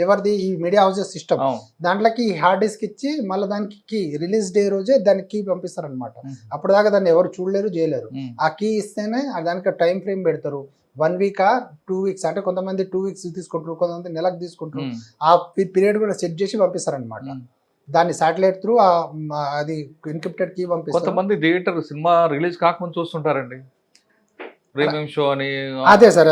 ఎవరిది ఈ మీడియా హౌసెస్ సిస్టమ్. దాంట్లోకి హార్డ్ డిస్క్ ఇచ్చి మళ్ళీ దానికి కీ రిలీజ్ డే రోజే దానికి కీ పంపిస్తారు అనమాట. అప్పుడు దాకా దాన్ని ఎవరు చూడలేరు, చేయలేరు. ఆ కీ ఇస్తేనే దానికి టైం ఫ్రేమ్ పెడతారు, 1 వీక్ 2 వీక్స్, అంటే కొంతమంది 2 వీక్స్ తీసుకుంటారు, కొంతమంది నెలకు తీసుకుంటారు. ఆ పీరియడ్ కూడా సెట్ చేసి పంపిస్తారనమాట. దాన్ని శాటిలైట్ త్రూ అది ఎన్క్రిప్టెడ్ కీ పంపిస్తారు. కొంతమంది థియేటర్ సినిమా రిలీజ్ కాకముందు చూస్తుంటారండి, ప్రీమియం షో అని. అదే సార్,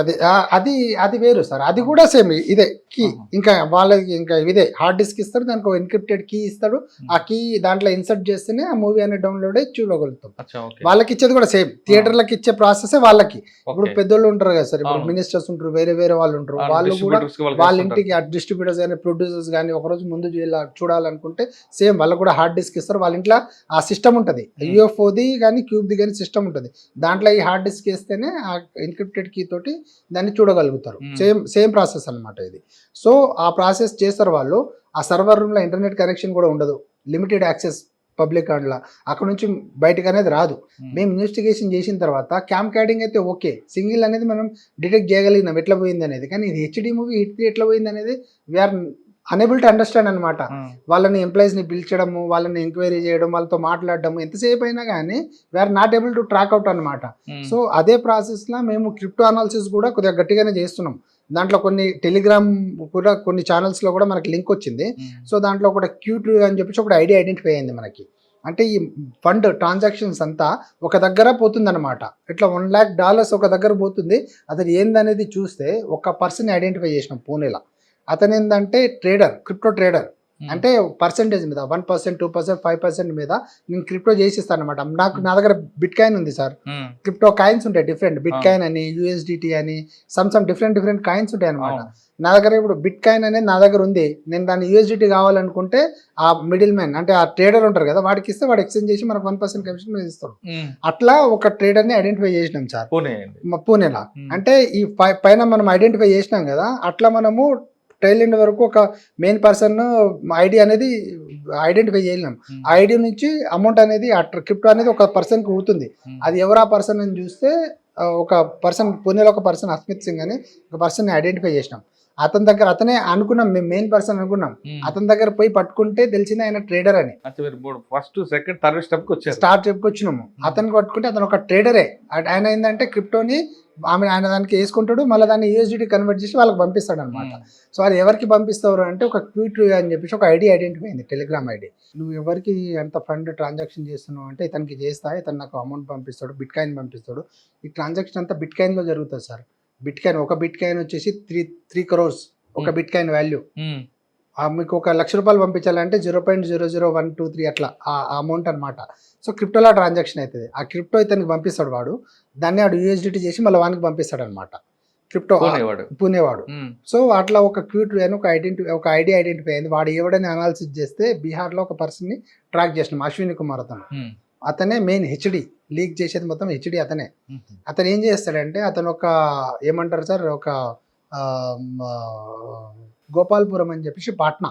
అది అది వేరు సార్. అది కూడా సేమ్ ఇదే కీ, ఇంకా వాళ్ళకి ఇంకా ఇదే హార్డ్ డిస్క్ ఇస్తాడు, దానికి ఎన్క్రిప్టెడ్ కీ ఇస్తాడు. ఆ కీ దాంట్లో ఇన్సర్ట్ చేస్తేనే ఆ మూవీ అనేది డౌన్లోడ్ అయ్యి చూడగలుగుతాం. వాళ్ళకి ఇచ్చేది కూడా సేమ్, థియేటర్లకు ఇచ్చే ప్రాసెస్ వాళ్ళకి. ఇప్పుడు పెద్దోళ్ళు ఉంటారు కదా సార్, ఇప్పుడు మినిస్టర్స్ ఉంటారు, వేరే వాళ్ళు ఉంటారు, వాళ్ళు కూడా వాళ్ళ ఇంటికి ఆ డిస్ట్రిబ్యూటర్స్ కానీ ప్రొడ్యూసర్స్ కానీ ఒకరోజు ముందు చూడాలనుకుంటే సేమ్ వాళ్ళకు కూడా హార్డ్ డిస్క్ ఇస్తారు. వాళ్ళ ఇంట్లో ఆ సిస్టమ్ ఉంటుంది, UFOది కానీ క్యూబ్ది కానీ సిస్టమ్ ఉంటుంది. దాంట్లో ఈ హార్డ్ డిస్క్ వేస్తేనే ఆ ఎన్క్రిప్టెడ్ కీ తోటి దాన్ని చూడగలుగుతారు. సేమ్ ప్రాసెస్ అనమాట ఇది. సో ఆ ప్రాసెస్ చేస్తారు వాళ్ళు. ఆ సర్వర్ రూమ్లో ఇంటర్నెట్ కనెక్షన్ కూడా ఉండదు, లిమిటెడ్ యాక్సెస్ పబ్లిక్ అండ్లా, అక్కడ నుంచి బయటకు అనేది రాదు. మేము ఇన్వెస్టిగేషన్ చేసిన తర్వాత క్యాంప్ క్యాడింగ్ అయితే ఓకే, సింగిల్ అనేది మనం డిటెక్ట్ చేయగలిగినాం ఎట్లా పోయింది అనేది. కానీ ఇది HD మూవీ హిట్ ఎట్లా పోయింది అనేది వీఆర్ అనేబుల్ టు అండర్స్టాండ్ అనమాట. వాళ్ళని ఎంప్లాయీస్ని పిలిచడము, వాళ్ళని ఎంక్వైరీ చేయడం, వాళ్ళతో మాట్లాడడం ఎంతసేపు అయినా కానీ we are not able to track out అనమాట. సో అదే ప్రాసెస్లో మేము క్రిప్టో అనాలిసిస్ కూడా కొద్దిగా గట్టిగానే చేస్తున్నాం. దాంట్లో కొన్ని టెలిగ్రామ్ కూడా కొన్ని ఛానల్స్లో కూడా మనకి లింక్ వచ్చింది. సో దాంట్లో ఒక Q2 అని చెప్పేసి ఒక ఐడెంటిఫై అయింది మనకి. అంటే ఈ ఫండ్ ట్రాన్సాక్షన్స్ అంతా ఒక దగ్గర పోతుంది అనమాట. ఇట్లా $1 lakh ఒక దగ్గర పోతుంది. అతను ఏందనేది చూస్తే ఒక పర్సన్ ఐడెంటిఫై చేసినాం పూణేలో. అతను ఏంటంటే ట్రేడర్, క్రిప్టో ట్రేడర్, అంటే పర్సెంటేజ్ మీద 1%, 2%, 5% మీద నేను క్రిప్టో చేసిస్తాను అనమాట. నా దగ్గర బిట్ కాయిన్ ఉంది సార్. క్రిప్టో కాయిన్స్ ఉంటాయి డిఫరెంట్, బిట్ కాయిన్ అని, యూఎస్డిటీ అని, సమ్ డిఫరెంట్ కాయిన్స్ ఉంటాయి అనమాట. నా దగ్గర ఇప్పుడు బిట్ కాయిన్ అనేది నా దగ్గర ఉంది. నేను దాన్ని యూఎస్డిటీ కావాలనుకుంటే ఆ మిడిల్ మ్యాన్ అంటే ఆ ట్రేడర్ ఉంటారు కదా, వాడికి ఇస్తే వాడు ఎక్స్చేంజ్ చేసి మనకు 1% కమిషన్ మీద ఇస్తాడు. అట్లా ఒక ట్రేడర్ని ఐడెంటిఫై చేసినాం సార్ పూణేలో. అంటే ఈ పైన మనం ఐడెంటిఫై చేసినాం కదా, అట్లా మనము టైల్ ఎండ్ వరకు ఒక మెయిన్ పర్సన్ ఐడి అనేది ఐడెంటిఫై చేయలేం. ఆ ఐడి నుంచి అమౌంట్ అనేది క్రిప్టో అనేది ఒక పర్సన్కి ఊతుంది. అది ఎవరు ఆ పర్సన్ అని చూస్తే ఒక పర్సన్ పూణేలో ఒక పర్సన్ అస్మిత్ సింగ్ అని ఒక పర్సన్ ఐడెంటిఫై చేసినాం. అతని దగ్గర అతనే అనుకున్నాం, మేము మెయిన్ పర్సన్ అనుకున్నాం. అతని దగ్గర పోయి పట్టుకుంటే తెలిసింది ఆయన ట్రేడర్ అని. First second third step start స్టెప్కి వచ్చినాము. అతను పట్టుకుంటే అతను ఒక ట్రేడరే. ఆయన ఏంటంటే క్రిప్టోని ఆయన దానికి వేసుకుంటాడు, మళ్ళీ దాన్ని యూఎస్డిటీ కన్వర్ట్ చేసి వాళ్ళకి పంపిస్తాడు అనమాట. సో అది ఎవరికి పంపిస్తారు అంటే ఒక క్యూట్ అని చెప్పేసి ఒక ఐడి ఐడెంటిఫై అయింది, టెలిగ్రామ్ ఐడి. నువ్వు ఎవరికి ఎంత ఫండ్ ట్రాన్సాక్షన్ చేస్తున్నావు అంటే ఇతనికి చేస్తా, ఇతను నాకు అమౌంట్ పంపిస్తాడు, బిట్ కాయిన్ పంపిస్తాడు. ఈ ట్రాన్సాక్షన్ అంతా బిట్ కాయిన్లో జరుగుతుంది సార్. బిట్ కాయిన్ ఒక బిట్ కాయిన్ వచ్చేసి 3 crores ఒక బిట్ కాయిన్ వాల్యూ. మీకు 1,00,000 రూపాయలు పంపించాలంటే 0.00123 అట్లా ఆ అమౌంట్ అనమాట. సో క్రిప్టోలో ట్రాన్సాక్షన్ అవుతుంది. ఆ క్రిప్టో ఇతనికి పంపిస్తాడు వాడు, దాన్ని వాడు యూఎస్డిటీ చేసి మళ్ళీ వానికి పంపిస్తాడు అనమాట క్రిప్టో పూణేవాడు. సో అట్లా ఒక క్యూట్ అని ఒక ఐడి ఐడెంటిఫై అయింది. వాడు ఎవడని అనాలిసిస్ చేస్తే బీహార్లో ఒక పర్సన్ని ట్రాక్ చేసినాం, అశ్విని కుమార్ అతనే మెయిన్ హెచ్డి లీక్ చేసేది మొత్తం హెచ్డి అతనే. అతను ఏం చేస్తాడంటే అతను ఒక ఏమంటారు సార్, ఒక గోపాల్పురం అని చెప్పేసి పాట్నా,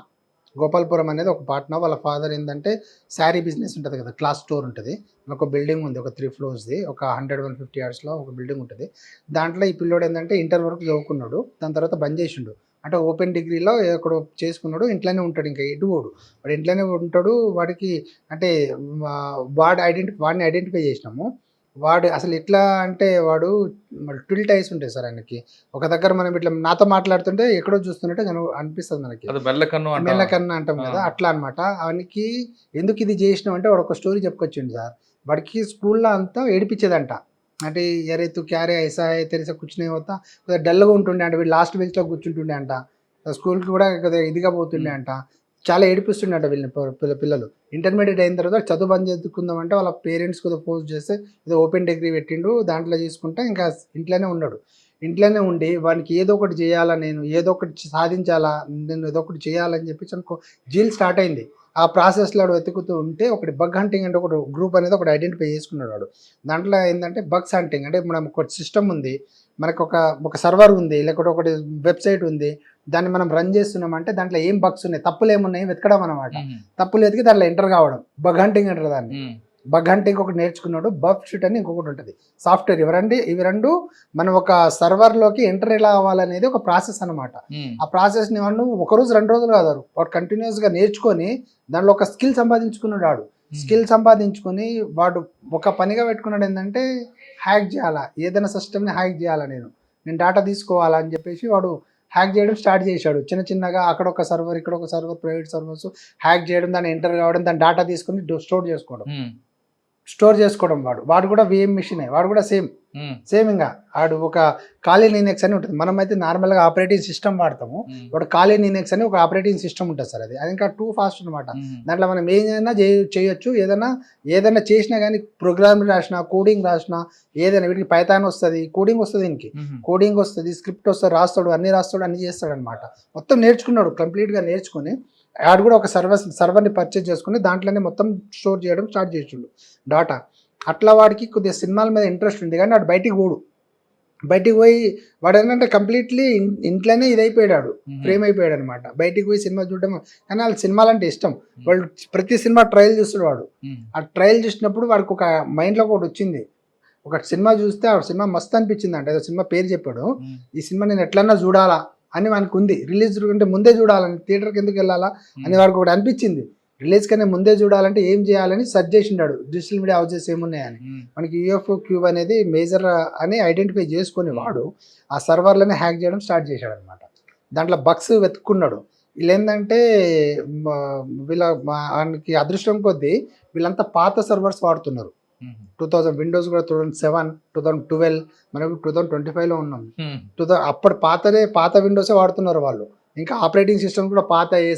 గోపాల్పురం అనేది ఒక పాట్నా. వాళ్ళ ఫాదర్ ఏంటంటే శారీ బిజినెస్ ఉంటుంది కదా, క్లాస్ స్టోర్ ఉంటుంది. ఒక బిల్డింగ్ ఉంది, ఒక 3 floors ఒక 100-150 yardsలో ఒక బిల్డింగ్ ఉంటుంది. దాంట్లో ఈ పిల్లోడు ఏంటంటే ఇంటర్ వరకు చదువుకున్నాడు, దాని తర్వాత బంద్ చేసిండు. అంటే ఓపెన్ డిగ్రీలో ఎక్కడో చేసుకున్నాడు, ఇంట్లోనే ఉంటాడు, ఇంకా ఎటు వాడు ఇంట్లోనే ఉంటాడు. వాడికి అంటే వాడిని ఐడెంటిఫై చేసినాము. వాడు అసలు ఎట్లా అంటే వాడు ట్విల్ టైస్ ఉంటాయి సార్ ఆయనకి. ఒక దగ్గర మనం ఇట్లా నాతో మాట్లాడుతుంటే ఎక్కడో చూస్తున్నట్టు అనిపిస్తుంది మనకి, మెల్లకన్ను అంటాం కదా, అట్లా అనమాట. ఆయనకి ఎందుకు ఇది చేసినాం అంటే వాడు ఒక స్టోరీ చెప్పుకొచ్చిండు సార్. వాడికి స్కూల్లో అంతా ఏడిపించేదంట. అంటే ఎరే తు క్యారే ఐసా తెరిసా కూర్చునే పోతా కొద్దిగా డల్గా ఉంటుండే అంట, వీళ్ళు లాస్ట్ బెంచ్లో కూర్చుంటుండే అంట, స్కూల్కి కూడా కొద్దిగా ఇదిగా పోతుండే అంట, చాలా ఏడిపిస్తుండే అంట వీళ్ళని పిల్లలు. ఇంటర్మీడియట్ అయిన తర్వాత చదువు బంద్ చేసుకుందాం అంటే వాళ్ళ పేరెంట్స్ కొద్దిగా ఫోర్స్ చేస్తే ఏదో ఓపెన్ డిగ్రీ పెట్టిండు, దాంట్లో చేసుకుంటే ఇంకా ఇంట్లోనే ఉన్నాడు. ఇంట్లోనే ఉండి వానికి ఏదో ఒకటి చేయాలా, నేను ఏదో ఒకటి సాధించాలా, నేను ఏదో ఒకటి చేయాలని చెప్పి అనుకో జీల్ స్టార్ట్ అయింది. ఆ ప్రాసెస్లో వాడు వెతుకుతూ ఉంటే ఒకటి బగ్ హంటింగ్ అంటే ఒక గ్రూప్ అనేది ఒకటి ఐడెంటిఫై చేసుకున్నాడు వాడు. దాంట్లో ఏంటంటే బగ్స్ హంటింగ్ అంటే మనం ఒక సిస్టమ్ ఉంది, మనకు ఒక సర్వర్ ఉంది, లేకపోతే ఒకటి వెబ్సైట్ ఉంది, దాన్ని మనం రన్ చేస్తున్నామంటే దాంట్లో ఏం బగ్స్ ఉన్నాయి, తప్పులు ఏమున్నాయి వెతకడం అనమాట. తప్పులు వెతికి దాంట్లో ఎంటర్ కావడం, బగ్ హంటింగ్ అంటారు దాన్ని. బగ్ హంటింగ్ ఒకటి నేర్చుకున్నాడు, బగ్ షీట్ అని ఇంకొకటి ఉంటుంది సాఫ్ట్వేర్. ఇవి రెండు మనం ఒక సర్వర్లోకి ఎంటర్ ఎలా అవ్వాలనేది ఒక ప్రాసెస్ అనమాట. ఆ ప్రాసెస్ని వాడు 1 రోజు 2 రోజులు కాదు, వాడు కంటిన్యూస్గా నేర్చుకొని దాంట్లో ఒక స్కిల్ సంపాదించుకున్నాడు. వాడు స్కిల్ సంపాదించుకొని వాడు ఒక పనిగా పెట్టుకున్నాడు ఏంటంటే హ్యాక్ చేయాలా, ఏదైనా సిస్టమ్ని హ్యాక్ చేయాలా, నేను డేటా తీసుకోవాలా అని చెప్పేసి వాడు హ్యాక్ చేయడం స్టార్ట్ చేశాడు. చిన్నగా అక్కడ ఒక సర్వర్, ఇక్కడ ఒక సర్వర్, ప్రైవేట్ సర్వర్స్ హ్యాక్ చేయడం, దాన్ని ఎంటర్ కావడం, దాని డేటా తీసుకుని స్టోర్ చేసుకోవడం. వాడు కూడా VM మిషన్, వాడు కూడా సేమ్ ఇంకా వాడు ఒక ఖాళీ లినక్స్ అని ఉంటుంది. మనమైతే నార్మల్గా ఆపరేటింగ్ సిస్టమ్ వాడతాము, వాడు ఖాళీ లినక్స్ అని ఒక ఆపరేటింగ్ సిస్టమ్ ఉంటుంది సార్. అది ఇంకా టూ ఫాస్ట్ అనమాట. దాంట్లో మనం ఏదైనా చేయొచ్చు, ఏదైనా చేసినా కానీ ప్రోగ్రామ్ రాసినా, కోడింగ్ రాసినా, ఏదైనా వీటికి పైథాన్ వస్తుంది, కోడింగ్ వస్తుంది, దీనికి కోడింగ్ వస్తుంది, స్క్రిప్ట్ వస్తుంది, అన్ని రాస్తాడు, అన్ని చేస్తాడు అనమాట. మొత్తం నేర్చుకున్నాడు, కంప్లీట్గా నేర్చుకుని ఆడు కూడా ఒక సర్వర్ని పర్చేజ్ చేసుకుని దాంట్లోనే మొత్తం స్టోర్ చేయడం స్టార్ట్ చేసిండు డాటా. అట్లా వాడికి కొద్దిగా సినిమాల మీద ఇంట్రెస్ట్ ఉంది, కానీ వాడు బయటికి పోయి వాడు ఏంటంటే కంప్లీట్లీ ఇంట్లోనే ఇదైపోయాడు, ఫ్రేమ్ అయిపోయాడు అనమాట. బయటికి పోయి సినిమా చూడడం, కానీ వాళ్ళ సినిమాలు అంటే ఇష్టం. వాళ్ళు ప్రతి సినిమా ట్రయల్ చూస్తాడు వాడు. ఆ ట్రయల్ చూసినప్పుడు వాడికి ఒక మైండ్లో ఒకటి వచ్చింది, ఒక సినిమా చూస్తే ఆ సినిమా మస్తు అనిపించింది అంటే, ఏదో సినిమా పేరు చెప్పాడు, ఈ సినిమా నేను ఎట్లన్నా చూడాలా అని వానికి ఉంది. రిలీజ్ అంటే ముందే చూడాలని, థియేటర్కి ఎందుకు వెళ్ళాలా అని వాడికి ఒకటి అనిపించింది. రిలీజ్ కన్నా ముందే చూడాలంటే ఏం చేయాలని సెర్చ్ చేసిండాడు, డిజిటల్ మీడియా హౌసెస్ ఏమున్నాయని. మనకి UFO క్యూబ్ అనేది మేజర్ అని ఐడెంటిఫై చేసుకుని వాడు ఆ సర్వర్లని హ్యాక్ చేయడం స్టార్ట్ చేశాడు అనమాట. దాంట్లో బగ్స్ వెతుక్కున్నాడు. వీళ్ళు ఏంటంటే వానికి అదృష్టం కొద్దీ వీళ్ళంతా పాత సర్వర్స్ వాడుతున్నారు. 2000 విండోస్ కూడా 2007, 2012, మనకు 2025లో ఉన్నాం. అప్పటి పాత విండోసే వాడుతున్నారు వాళ్ళు. ఇంకా ఆపరేటింగ్ సిస్టమ్ కూడా పాత అయ్యి,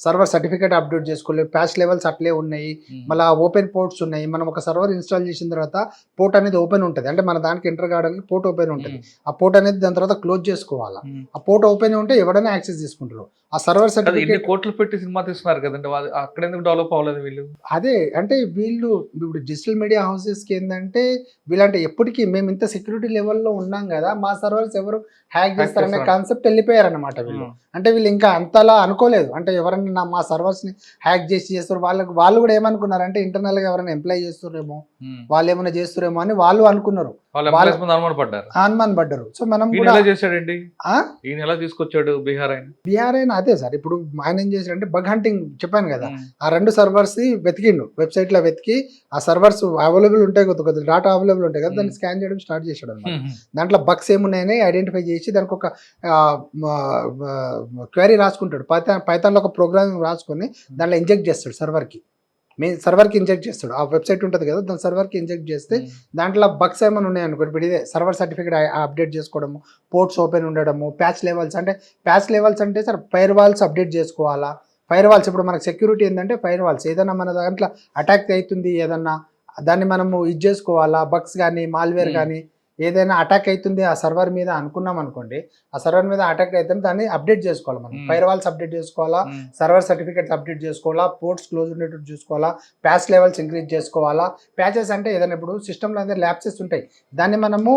సర్వర్ సర్టిఫికేట్ అప్డేట్ చేసుకోలేదు, ప్యాచ్ లెవెల్స్ అట్లే ఉన్నాయి, మళ్ళీ ఓపెన్ పోర్ట్స్ ఉన్నాయి. మనం ఒక సర్వర్ ఇన్స్టాల్ చేసిన తర్వాత పోర్ట్ అనేది ఓపెన్ ఉంటుంది, అంటే మన దానికి ఎంటర్ కావడానికి పోర్ట్ ఓపెన్ ఉంటుంది. ఆ పోర్ట్ అనేది దాని తర్వాత క్లోజ్ చేసుకోవాలా. ఆ పోర్ట్ ఓపెన్ ఉంటే ఎవరైనా యాక్సెస్ తీసుకుంటారు. ఆ సర్వర్ ఎన్ని సర్టిఫికేట్ కోట్లు పెట్టి సినిమా తీస్తున్నారు కదండి, అక్కడ ఎందుకు డెవలప్ అవ్వలేదు వీళ్ళు? అదే అంటే వీళ్ళు ఇప్పుడు డిజిటల్ మీడియా హౌసెస్కి ఏంటంటే వీళ్ళంటే ఎప్పటికీ మేము ఇంత సెక్యూరిటీ లెవెల్లో ఉన్నాం కదా, మా సర్వర్స్ ఎవరు హ్యాక్ చేస్తారనే చేస్తారు. కాన్సెప్ట్ వెళ్ళిపోయారన్నమాట వీళ్ళు. అంటే వీళ్ళు ఇంకా అంతలా అనుకోలేదు, అంటే ఎవరైనా మా సర్వర్స్ని హ్యాక్ చేస్తారు, వాళ్ళు కూడా ఏమనుకున్నారంటే ఇంటర్నల్గా ఎవరైనా ఎంప్లాయ్ చేస్తారేమో, వాళ్ళు ఏమైనా చేస్తారేమో అని వాళ్ళు అనుకున్నారు, అనుమానపడ్డారు. సో మనం కూడా చేశాడండి, ఈయన ఎలా తీసుకొచ్చాడు బీహార్ ఆయన? బీహార్ అయినా అదే సార్, ఇప్పుడు ఆయన ఏం చేశాడంటే బగ్ హంటింగ్ చెప్పాను కదా, ఆ 2 సర్వర్స్ వెతికిండు, వెబ్సైట్ లో వెతికి ఆ సర్వర్స్ అవైలబుల్ ఉంటాయి కదా, కొద్దిగా డాటా అవైలబుల్ ఉంటాయి కదా, దాన్ని స్కాన్ చేయడం స్టార్ట్ చేశాడు అనమాట. దాంట్లో బగ్స్ ఏమున్నాయని ఐడెంటిఫై చేసి దానికి ఒక క్వరీ రాసుకుంటాడు, పైథాన్లో ఒక ప్రోగ్రామింగ్ రాసుకొని దాంట్లో ఇంజెక్ట్ చేస్తాడు సర్వర్కి ఇంజెక్ట్ చేస్తాడు. ఆ వెబ్సైట్ ఉంటుంది కదా, దాని సర్వర్కి ఇంజెక్ట్ చేస్తే దాంట్లో బగ్స్ ఏమైనా ఉన్నాయి అనుకో, ఇప్పుడు ఇదే సర్వర్ సర్టిఫికేట్ అప్డేట్ చేసుకోవడము, పోర్ట్స్ ఓపెన్ ఉండడము, ప్యాచ్ లెవెల్స్ అంటే సార్ ఫైర్ వాల్స్ అప్డేట్ చేసుకోవాలా. ఫైర్ వాల్స్ ఇప్పుడు మనకు సెక్యూరిటీ ఏంటంటే ఫైర్ వాల్స్ ఏదైనా మన దాంట్లో అటాక్ అవుతుంది, ఏదన్నా దాన్ని మనము ఇది చేసుకోవాలా, బగ్స్ కానీ మాల్వేర్ కానీ ఏదైనా అటాక్ అవుతుంది ఆ సర్వర్ మీద అనుకున్నాం అనుకోండి, ఆ సర్వర్ మీద అటాక్ అవుతుంది, దాన్ని అప్డేట్ చేసుకోవాలి మనం. ఫైర్ వాల్స్ అప్డేట్ చేసుకోవాలా, సర్వర్ సర్టిఫికేట్స్ అప్డేట్ చేసుకోవాలా, పోర్ట్స్ క్లోజ్ ఉండేటట్టు చూసుకోవాలా, ప్యాచ్ లెవెల్స్ ఇంక్రీజ్ చేసుకోవాలా. ప్యాచెస్ అంటే ఏదైనా ఇప్పుడు సిస్టంలో అయితే ల్యాప్సెస్ ఉంటాయి, దాన్ని మనము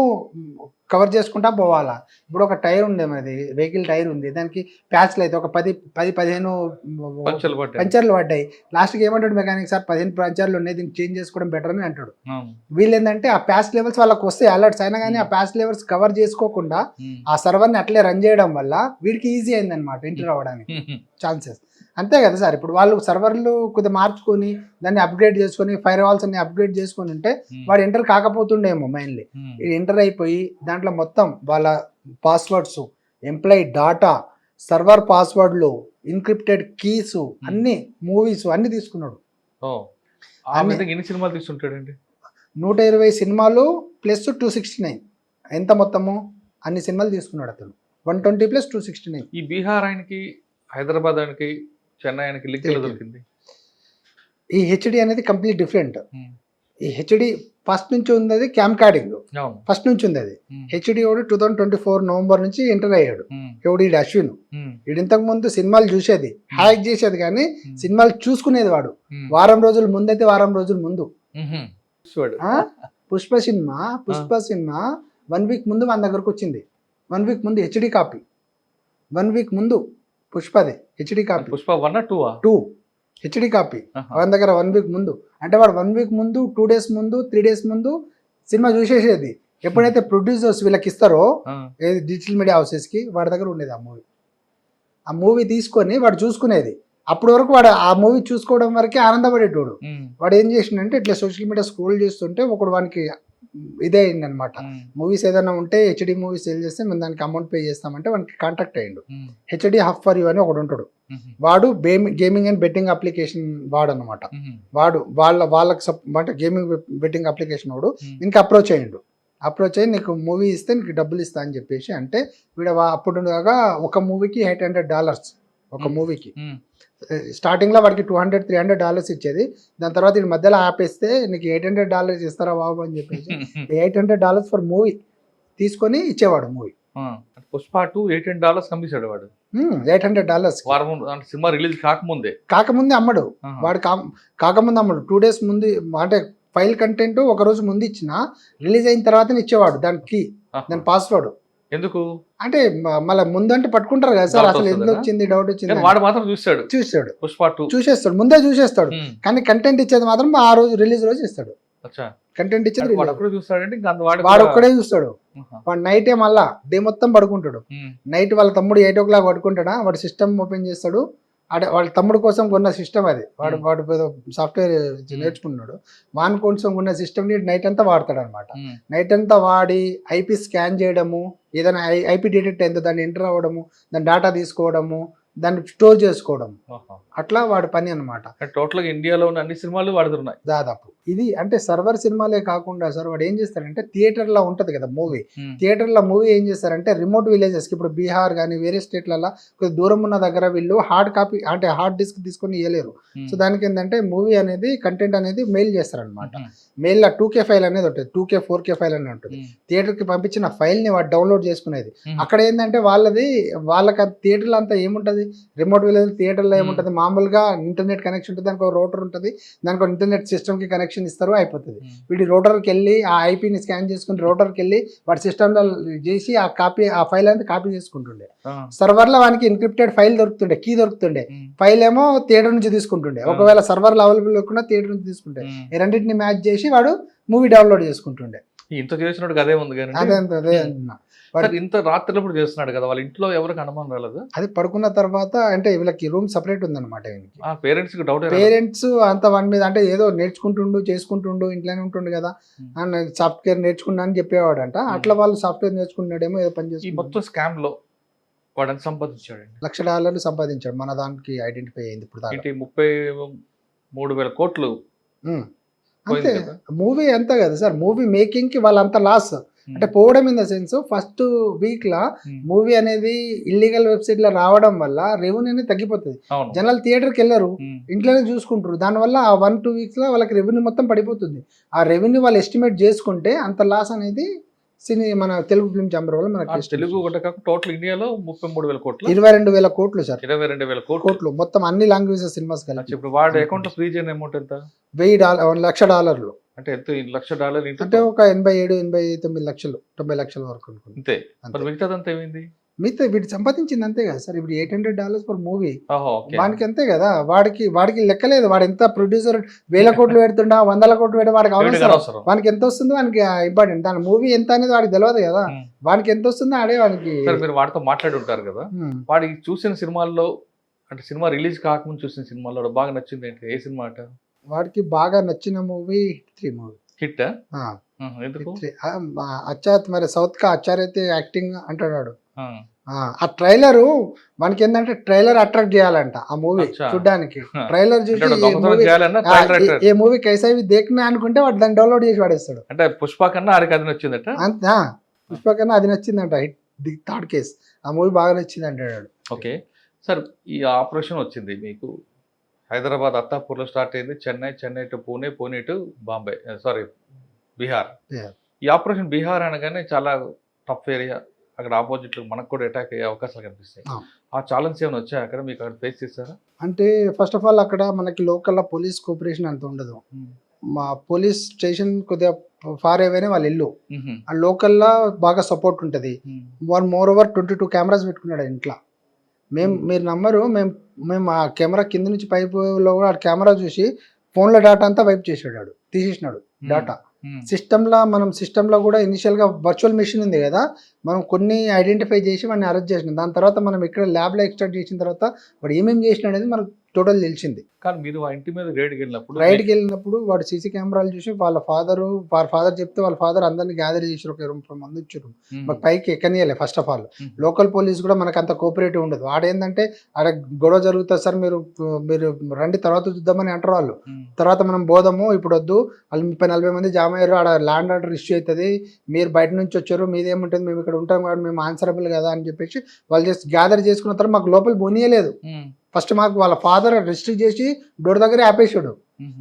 కవర్ చేసుకుంటా పోవాలా. ఇప్పుడు ఒక టైర్ ఉంది, మనది వెహికల్ టైర్ ఉంది, దానికి ప్యాచ్లు అయితే ఒక 10-15 పంచర్లు పడ్డాయి. లాస్ట్కి ఏమంటాడు మెకానిక్, సార్ 15 పంచర్లు ఉన్నాయి, దీన్ని చేంజ్ చేసుకోవడం బెటర్ అని అంటాడు. వీళ్ళు ఏంటంటే ఆ ప్యాచ్ లెవెల్స్ వాళ్ళకి వస్తాయి అలర్ట్స్ అయినా కానీ ఆ ప్యాచ్ లెవెల్స్ కవర్ చేసుకోకుండా ఆ సర్వర్ని అట్లే రన్ చేయడం వల్ల వీడికి ఈజీ అయిందనమాట ఎంటర్ అవ్వడానికి ఛాన్సెస్. అంతే కదా సార్, ఇప్పుడు వాళ్ళు సర్వర్లు కొద్దిగా మార్చుకొని దాన్ని అప్గ్రేడ్ చేసుకొని ఫైర్ వాల్స్ అన్ని అప్గ్రేడ్ చేసుకొని ఉంటే వాడు ఎంటర్ కాకపోతుండేమో. మెయిన్లీ ఎంటర్ అయిపోయి దాంట్లో మొత్తం వాళ్ళ పాస్వర్డ్స్, ఎంప్లాయీ డాటా, సర్వర్ పాస్వర్డ్లు, ఇన్క్రిప్టెడ్ కీస్, అన్ని మూవీస్ అన్ని తీసుకున్నాడు. ఎన్ని సినిమాలు తీసుకుంటాడండి? 120 సినిమాలు ప్లస్ 269. ఎంత మొత్తము? అన్ని సినిమాలు తీసుకున్నాడు అతను. 120 + 269. ఈ బీహార్ ఆయనకి, హైదరాబాద్ ఆయనకి, చెన్నై ఆయనకి లింక్ ఎలా దొరికింది? ఈ హెచ్డి అనేది కంప్లీట్ డిఫరెంట్. ఈ హెచ్డి ఫస్ట్ నుంచి ఉంది, అది క్యామ్ కార్డింగ్ ఫస్ట్ నుంచి ఉంది. అది హెచ్డి వాడు 2024 నవంబర్ నుంచి ఎంటర్ అయ్యాడు. ఎవడు ఈ అశ్విన్, వీడు ఇంతకు ముందు సినిమాలు చూసేది, హ్యాక్ చేసేది కానీ సినిమాలు చూసుకునేది వాడు. వారం రోజుల ముందైతే వారం రోజుల ముందు పుష్ప సినిమా 1 వీక్ ముందు మన దగ్గరకు వచ్చింది. 1 వీక్ ముందు హెచ్డి కాపీ, 1 వీక్ ముందు పుష్పది HD copy. Pushpa 1 2 HD copy మన దగ్గర 1 వీక్ ముందు. అంటే వాడు 1 వీక్ ముందు, 2 డేస్ ముందు, 3 డేస్ ముందు సినిమా చూసేసేది. ఎప్పుడైతే ప్రొడ్యూసర్స్ వీళ్ళకి ఇస్తారో డిజిటల్ మీడియా హౌసెస్కి, వాడి దగ్గర ఉండేది ఆ మూవీ తీసుకొని వాడు చూసుకునేది. అప్పటి వరకు వాడు ఆ మూవీ చూసుకోవడం వరకే ఆనందపడేటోడు. వాడు ఏం చేసిండంటే ఇట్లా సోషల్ మీడియా స్క్రోల్ చేస్తుంటే ఒకడు వానికి ఇదే అయింది అనమాట. మూవీస్ ఏదైనా ఉంటే హెచ్డి మూవీస్ సేల్ చేస్తే మేము దానికి అమౌంట్ పే చేస్తామంటే వానికి కాంటాక్ట్ అయ్యిండు. హెచ్డి హబ్ ఫర్ యూ అని ఒకడు ఉంటాడు, వాడు గేమింగ్ అండ్ బెట్టింగ్ అప్లికేషన్ వాడు అనమాట. వాడు వాళ్ళకి అంటే గేమింగ్ బెట్టింగ్ అప్లికేషన్ వాడు ఇంకా అప్రోచ్ అయ్యి నీకు మూవీ ఇస్తే నీకు డబ్బులు ఇస్తా అని చెప్పేసి అంటే వీడు అప్పుడు ఒక మూవీకి $800 ఒక మూవీకి. స్టార్టింగ్లో వాడికి $200-300 ఇచ్చేది. దాని తర్వాత ఈ మధ్యలో ఆపేస్తే నీకు $800 ఇస్తారా బాబు అని చెప్పేసి $800 ఫర్ మూవీ తీసుకొని ఇచ్చేవాడు మూవీ. పుష్ప 2 $800 కమిసాడు వాడు. $800 సినిమా రిలీజ్ కాకముందే అమ్మడు వాడు. కాకముందు అమ్మడు 2 డేస్ ముందు, అంటే ఫైల్ కంటెంట్ ఒక రోజు ముందు ఇచ్చిన, రిలీజ్ అయిన తర్వాత ఇచ్చేవాడు దానికి దాని పాస్వర్డ్. ఎందుకు అంటే మళ్ళీ ముందంటే పట్టుకుంటారు కదా సార్, అసలు ఎందుకు వచ్చింది డౌట్ వచ్చింది. వాడు మాత్రం చూస్తాడు పుష్ప 2 చూసేస్తాడు, ముందే చూసేస్తాడు. కానీ కంటెంట్ ఇచ్చేది మాత్రం ఆ రోజు రిలీజ్ రోజు ఇస్తాడు. కంటెంట్ ఇచ్చేది వాడు ఒక్కడే చూస్తాడు. వాడు నైటే మళ్ళా డే మొత్తం పడుకుంటాడు. నైట్ వాళ్ళ తమ్ముడు 8 o'clock పడుకుంటాడా, వాడు సిస్టమ్ ఓపెన్ చేస్తాడు. అంటే వాళ్ళ తమ్ముడు కోసం కొన్న సిస్టమ్ అది, వాడు సాఫ్ట్వేర్ నేర్చుకున్నాడు, వాని కోసం కొన్న సిస్టమ్ని నైట్ అంతా వాడతాడు అనమాట. నైట్ అంతా వాడి ఐపీ స్కాన్ చేయడము, ఏదైనా ఐపీ డిటెక్ట్ అయిందో దాన్ని ఎంటర్ అవ్వడము, దాని డేటా తీసుకోవడము, దాన్ని స్టోర్ చేసుకోవడం, అట్లా వాడి పని అనమాట. టోటల్ గా ఇండియాలో ఉన్న అన్ని సినిమాలు వాడుతున్నాయి. దాదాపు ఇది అంటే సర్వర్ సినిమాలే కాకుండా సార్ వాడు ఏం చేస్తారంటే థియేటర్లో ఉంటుంది కదా మూవీ, థియేటర్లో మూవీ ఏం చేస్తారంటే రిమోట్ విలేజెస్కి ఇప్పుడు బీహార్ కానీ వేరే స్టేట్లలో కొద్దిగా దూరం ఉన్న దగ్గర వీళ్ళు హార్డ్ కాపీ అంటే హార్డ్ డిస్క్ తీసుకొని ఇవ్వలేరు. సో దానికి ఏంటంటే మూవీ అనేది కంటెంట్ అనేది మెయిల్ చేస్తారనమాట. మెయిల్లో 2K ఫైల్ అనేది ఉంటుంది, 2K 4K ఫైల్ అనేది ఉంటుంది. థియేటర్కి పంపించిన ఫైల్ని వాడు డౌన్లోడ్ చేసుకునేది. అక్కడ ఏంటంటే వాళ్ళకి థియేటర్లో అంతా ఏముంటుంది, రిమోట్ విలేజ్ థియేటర్లో ఏముంటుంది, మామూలుగా ఇంటర్నెట్ కనెక్షన్ ఉంటుంది, దానికి ఒక రోటర్ ఉంటుంది, దానికి ఒక ఇంటర్నెట్ సిస్టమ్కి కనెక్షన్ ఇస్తారు, అయిపోతుంది. వీడి రోటర్కి వెళ్ళి ఆ ఐపీని స్కాన్ చేసుకుని రోటర్కి వెళ్ళి వాడి సిస్టంలో చేసి ఆ ఫైల్ అనేది కాపీ చేసుకుంటుండే. సర్వర్లో వానికి ఎన్క్రిప్టెడ్ ఫైల్ దొరుకుతుండే, కీ దొరుకుతుండే, ఫైల్ ఏమో థియేటర్ నుంచి తీసుకుంటుండే. ఒకవేళ సర్వర్లో అవైలబుల్ లేకుండా థియేటర్ నుంచి తీసుకుంటే ఈ రెండింటిని మ్యాచ్ చేసి వాడు మూవీ డౌన్లోడ్ చేసుకుంటుండే. ఇంత చేసినట్టు అదే ఉంది కానీ అదే అంటున్నా. ఇంత రాత్రిప్పుడు చేస్తున్నాడు కదా, వాళ్ళ ఇంట్లో ఎవరికి అనుమానం రాలేదు? అది పడుకున్న తర్వాత అంటే వీళ్ళకి రూమ్ సపరేట్ ఉందన్నమాట. పేరెంట్స్ డౌట్, పేరెంట్స్ అంత వాడి మీద అంటే ఏదో నేర్చుకుంటుండు చేసుకుంటుండు ఇంట్లోనే ఉంటుండు కదా అని సాఫ్ట్వేర్ నేర్చుకున్నా అని చెప్పేవాడంట. అట్లా వాళ్ళు సాఫ్ట్వేర్ నేర్చుకున్నాడేమో ఏదో పని చేసి మొత్తం స్కామ్ లో వాడు ఎంత సంపాదించాడు? $1,00,000 సంపాదించాడు. మన దానికి ఐడెంటిఫై అయింది ఇప్పుడు దాకా. 33,000 కోట్లు. అంతే మూవీ అంతా కదా సార్. మూవీ మేకింగ్ కి వాళ్ళంతా లాస్ అంటే పోవడం in the sense first week law movie అనేది ఇల్లీగల్ వెబ్సైట్ లో రావడం వల్ల రెవెన్యూ అనేది తగ్గిపోతుంది. జనాలు థియేటర్కి వెళ్ళరు, ఇంట్లోనే చూసుకుంటారు. దానివల్ల ఆ 1-2 వీక్స్ లో వాళ్ళకి రెవెన్యూ మొత్తం పడిపోతుంది. ఆ రెవెన్యూ వాళ్ళు ఎస్టిమేట్ చేసుకుంటే అంత లాస్ అనేది మన తెలుగు ఫిల్మ్ ఛాంబర్ వల్ల మనకి తెలుగు టోటల్ ఇండియాలో 33,000 కోట్లు, 22,000 కోట్లు సార్. 22,000 కోట్లు మొత్తం అన్ని లాంగ్వేజెస్ సినిమాస్ కలిపి. ఇప్పుడు వాడి అకౌంట్ లో ఫ్రీజ్ అయిన అమౌంట్ ఎంత? $1,00,000 అంటే ఎంత? $1,00,000 అంటే ఒక 87-89 లక్షలు 90 లక్షల వరకు అంతే. మిగతాదంతా ఏమైంది? మిగతా వీటి సంపాదించింది అంతే కదా సార్. ఇప్పుడు $800 పర్ మూవీ వానికి అంతే కదా. వాడికి లెక్కలేదు. వాడు ఎంత ప్రొడ్యూసర్ 1,000 కోట్లు పెడుతుండా 100 కోట్లు పెడితే వాడికి అవసరం. వానికి ఎంత వస్తుందో వానికి ఇంపార్టెంట్. దాని మూవీ ఎంత అనేది వాడికి తెలియదు కదా. వానికి ఎంత వస్తుందో ఆడే వానికి. మీరు వాడితో మాట్లాడి ఉంటారు కదా, వాడికి చూసిన సినిమాల్లో అంటే సినిమా రిలీజ్ కాకముందు చూసిన సినిమాల్లో బాగా నచ్చింది ఏంటి? ఏ సినిమా అంట వాడికి బాగా నచ్చిన మూవీ హిట్ మూవీ. హిట్ అచ్చా మరి సౌత్ కా అచ్చా అయితే యాక్టింగ్ అంటాడు. ఆ ట్రైలర్ మనకి ఏంటంటే ట్రైలర్ అట్రాక్ట్ చేయాలంట ఆ మూవీ చూడడానికి. ట్రైలర్ చూసి ఏ మూవీ కైసావి దేఖనా అనుకుంటే వాడు దాన్ని డౌన్లోడ్ చేసి వాడేస్తాడు. అంటే పుష్ప కన్నా ఆడికి అది నచ్చిందట. పుష్ప కన్నా అది నచ్చిందంట. ది థర్డ్ కేస్ ఆ మూవీ బాగా నచ్చింది అంటాడు. ఓకే సార్, ఈ ఆపరేషన్ వచ్చింది మీకు హైదరాబాద్ అత్తాపూర్లో స్టార్ట్ అయింది, Chennai to Pune to Bombay, sorry Bihar. ఈ ఆపరేషన్ బీహార్ అనగానే చాలా టఫ్ ఏరియా, అక్కడ ఆపోజిట్లో మనకు కూడా అటాక్ అయ్యే అవకాశాలు కనిపిస్తాయి. ఆ ఛాలెంజ్ ఏమైనా వచ్చాయి అక్కడ మీకు? అక్కడ ఫేస్ చేస్తారా? అంటే ఫస్ట్ ఆఫ్ ఆల్ అక్కడ మనకి లోకల్లో పోలీస్ కోఆపరేషన్ అంత ఉండదు. మా పోలీస్ స్టేషన్ కొద్దిగా ఫార్ అవేనే వాళ్ళ ఇల్లు. ఆ లోకల్లో బాగా సపోర్ట్ ఉంటుంది. మోర్ ఓవర్ 22 కెమెరాస్ పెట్టుకున్నాడు ఇంట్లో. మీరు నమ్మరు, మేము ఆ కెమెరా కింద నుంచి పైపులో కూడా ఆ కెమెరా చూసి ఫోన్లో డేటా అంతా వైప్ చేసాడు, తీసేసినాడు డేటా. సిస్టంలో కూడా ఇనిషియల్గా వర్చువల్ మెషిన్ ఉంది కదా, మనం కొన్ని ఐడెంటిఫై చేసి వాడిని అరెస్ట్ చేసినాం. దాని తర్వాత మనం ఇక్కడ ల్యాబ్లో ఎక్స్ట్రాక్ట్ చేసిన తర్వాత వాడు ఏమేమి చేసినాడు అనేది మనకు టోటల్ తెలిసింది. కానీ మీరు ఆ ఇంటి మీద రైడ్కి వెళ్ళినప్పుడు వాడు సీసీ కెమెరాలు చూసి వాళ్ళ ఫాదర్ చెప్తే వాళ్ళ ఫాదర్ అందరినీ గ్యాదర్ చేసారు. ఒక 20 మంది వచ్చారు. మాకు పైకి ఎక్కనియలే. First of all local police కూడా మనకు అంత కోఆపరేటివ్ ఉండదు. ఆడేందంటే ఆడ గొడవ జరుగుతుంది సార్, మీరు రండి తర్వాత చూద్దామని అంటారు వాళ్ళు. తర్వాత మనం పోదాము ఇప్పుడు వద్దు, వాళ్ళు 30-40 మంది జామ అయ్యారు, ఆడ ల్యాండ్ ఆర్డర్ ఇష్యూ అవుతుంది, మీరు బయట నుంచి వచ్చారు, మీదేముంటుంది, మేము ఇక్కడ ఉంటాం కాబట్టి మేము ఆన్సరబుల్ కదా అని చెప్పేసి వాళ్ళు జస్ట్ గ్యాదర్ చేసుకున్న తర్వాత మాకు లోపల పోనీయలేదు. ఫస్ట్ మాకు వాళ్ళ ఫాదర్ రిస్ట్రిక్ట్ చేసి డోర్ దగ్గరే ఆపేసాడు.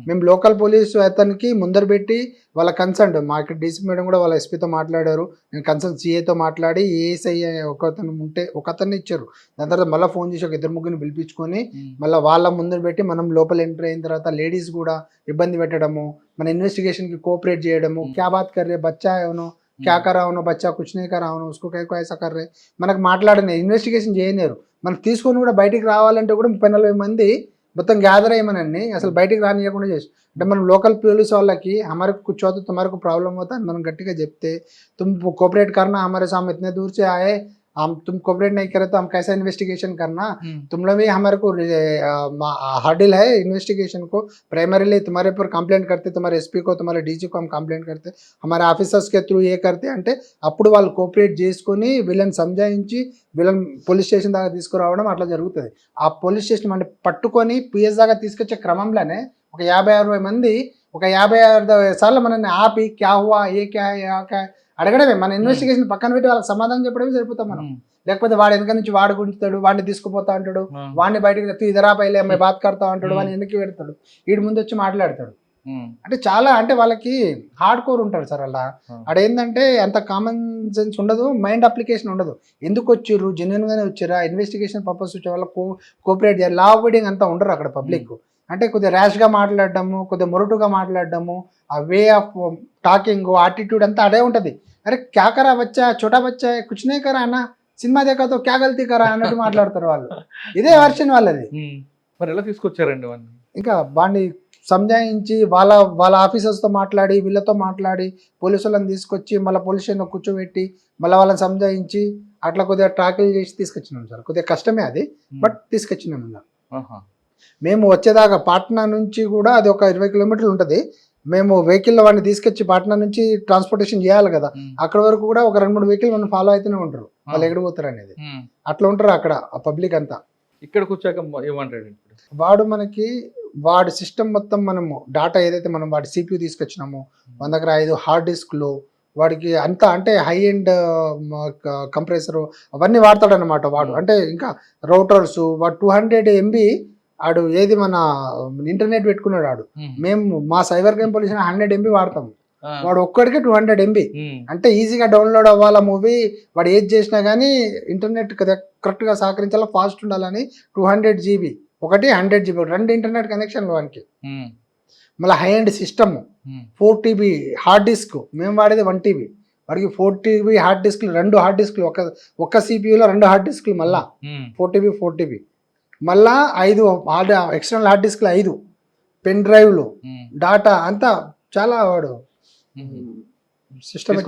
మేము లోకల్ పోలీసు అతనికి ముందర పెట్టి వాళ్ళ కన్సర్న్ మా ఇక్కడ డీసీ మేడం కూడా వాళ్ళ ఎస్పీతో మాట్లాడారు. నేను కన్సర్న్ సిఏతో మాట్లాడి ఏఎస్ఐ ఒకతన్ని ఇచ్చారు. దాని తర్వాత మళ్ళీ ఫోన్ చేసి ఒక 2-3 పిలిపించుకొని మళ్ళీ వాళ్ళ ముందర పెట్టి మనం లోపల ఎంటర్ అయిన తర్వాత లేడీస్ కూడా ఇబ్బంది పెట్టడము, మన ఇన్వెస్టిగేషన్కి కోఆపరేట్ చేయడము. క్యా బాత్ కర్రే బచ్చా ఏమో, క్యా కరా అవునో బచ్చా కుచ్ నే కరా అవునో ఉస్కో కైకో ఐసా కర్రే, మనకు మాట్లాడని ఇన్వెస్టిగేషన్ చేయలేరు. మనకు తీసుకొని కూడా బయటికి రావాలంటే కూడా 30-40 మంది మొత్తం గ్యాదర్ అయ్యమనండి అసలు బయటికి రానియకుండా చేసి. అంటే మనం లోకల్ పోలీస్ వాళ్ళకి हमारे कुछ हो तो तुम्हारे को प्रॉब्लम होता है మనం గట్టిగా చెప్తే तुम कोऑपरेट करना हमारे सामने इतने दूर से आए हम तुम कोऑपरेट नहीं करे तो हम कैसा इन्वेस्टिगेशन करना, तुम लोग भी हमारे को हर्डल है इन्वेस्टिगेशन को, प्राइमरीली तुम्हारे पर कंप्लेंट करते, तुम्हारे एसपी को तुम्हारे डीजी को हम कंप्लेंट करते, हमारे ఆఫీసర్స్ के थ्रू ఏ करते అంటే అప్పుడు వాళ్ళు కోఆపరేట్ చేసుకొని వీళ్ళని సంజాయించి వీళ్ళని పోలీస్ స్టేషన్ దాకా తీసుకురావడం అట్లా జరుగుతుంది. ఆ పోలీస్ స్టేషన్ అంటే పట్టుకొని పిఎస్ దాకా తీసుకొచ్చే క్రమంలోనే ఒక 50-60 మంది ఒక 50-60 సార్లు మనల్ని ఆపి క్యా హువా ఏ క్యా అడగడమే, మన ఇన్వెస్టిగేషన్ పక్కన పెట్టి వాళ్ళకి సమాధానం చెప్పడమే సరిపోతాం మనం. లేకపోతే వాడు వెనక నుంచి వాడు గుంచుతాడు, వాడిని తీసుకుపోతా అంటాడు, వాడిని బయటకు ఇదరా పైలే అమ్మాయి బాత్ కడతా అంటాడు, వాడిని వెనక్కి పెడతాడు, వీడి ముందు వచ్చి మాట్లాడతాడు. అంటే చాలా అంటే వాళ్ళకి హార్డ్ కోర్ ఉంటారు సార్. అలా అదేంటంటే అంత కామన్ సెన్స్ ఉండదు, మైండ్ అప్లికేషన్ ఉండదు. ఎందుకు వచ్చిర్రు, జెన్యున్ గానే వచ్చిరా, ఇన్వెస్టిగేషన్ పర్పస్ వచ్చే వాళ్ళ కోఆపరేట్ చేయాలి, లా అవాయిడింగ్ అంతా ఉండరు అక్కడ పబ్లిక్. అంటే కొద్దిగా ర్యాష్గా మాట్లాడడము, కొద్దిగా మొరటుగా మాట్లాడడము, ఆ వే ఆఫ్ టాకింగ్ యాటిట్యూడ్ అంతా అదే ఉంటుంది. అరే క్యా కరా బచ్చా, చోటా బచ్చా, కుచ్ నే కరా అన్న, సినిమా దేకాతో క్యా గల్తీ కరా అన్నట్టు మాట్లాడతారు వాళ్ళు. ఇదే వర్షన్ వాళ్ళది. మరి ఎలా తీసుకొచ్చారండి వాడిని? ఇంకా వాడిని సంజాయించి వాళ్ళ ఆఫీసర్స్తో మాట్లాడి, వీళ్ళతో మాట్లాడి, పోలీసులను తీసుకొచ్చి మళ్ళీ పోలీస్ స్టేషన్లో కూర్చోబెట్టి మళ్ళీ వాళ్ళని సంజాయించి అట్లా కొద్దిగా ట్రాకిల్ చేసి తీసుకొచ్చినాం సార్. కొద్దిగా కష్టమే అది, బట్ తీసుకొచ్చినాం. మేము వచ్చేదాకా పాట్నా నుంచి కూడా అది ఒక 20 కిలోమీటర్లు ఉంటుంది. మేము వెహికల్లో వాడిని తీసుకొచ్చి పాట్నా నుంచి ట్రాన్స్పోర్టేషన్ చేయాలి కదా, అక్కడ వరకు కూడా ఒక 2-3 వెహికల్ మనం ఫాలో అయితేనే ఉంటారు, వాళ్ళు ఎక్కడిపోతారు అనేది. అట్లా ఉంటారు అక్కడ ఆ పబ్లిక్ అంతా. ఇక్కడికి వచ్చాక ఏమంటాడు వాడు మనకి వాడి సిస్టమ్ మొత్తం మనము డాటా ఏదైతే మనం వాడి CPU తీసుకొచ్చినామో, మన దగ్గర 5 హార్డ్ డిస్క్లు, వాడికి అంతా అంటే హై ఎండ్ కంప్రెసరు అవన్నీ వాడతాడనమాట వాడు. అంటే ఇంకా రౌటర్స్, వాడు 200 MB ఆడు ఏది మన ఇంటర్నెట్ పెట్టుకున్నాడు ఆడు. మేము మా సైబర్ క్రైమ్ పోలీస్ 100 MB వాడతాము, వాడు ఒక్కడికే 200 MB. అంటే ఈజీగా డౌన్లోడ్ అవ్వాల మూవీ, వాడు ఏది చేసినా కానీ ఇంటర్నెట్ కరెక్ట్గా సహకరించాలా, ఫాస్ట్ ఉండాలని 200 GB ఒకటి, 100 GB 2 ఇంటర్నెట్ కనెక్షన్లు వానికి. మళ్ళీ high and system, 4 TB hard disk, మేము వాడేది 1 TB, వాడికి 4 TB హార్డ్ డిస్క్లు, 2 హార్డ్ డిస్క్లు, ఒక్క CPUలో 2 హార్డ్ డిస్క్లు, మళ్ళా 4 TB, మళ్ళా 5 హార్డ్ ఎక్స్టర్నల్ హార్డ్ డిస్క్లు, 5 పెన్ డ్రైవ్లు, డాటా అంతా చాలా వాడు సిస్టమ్.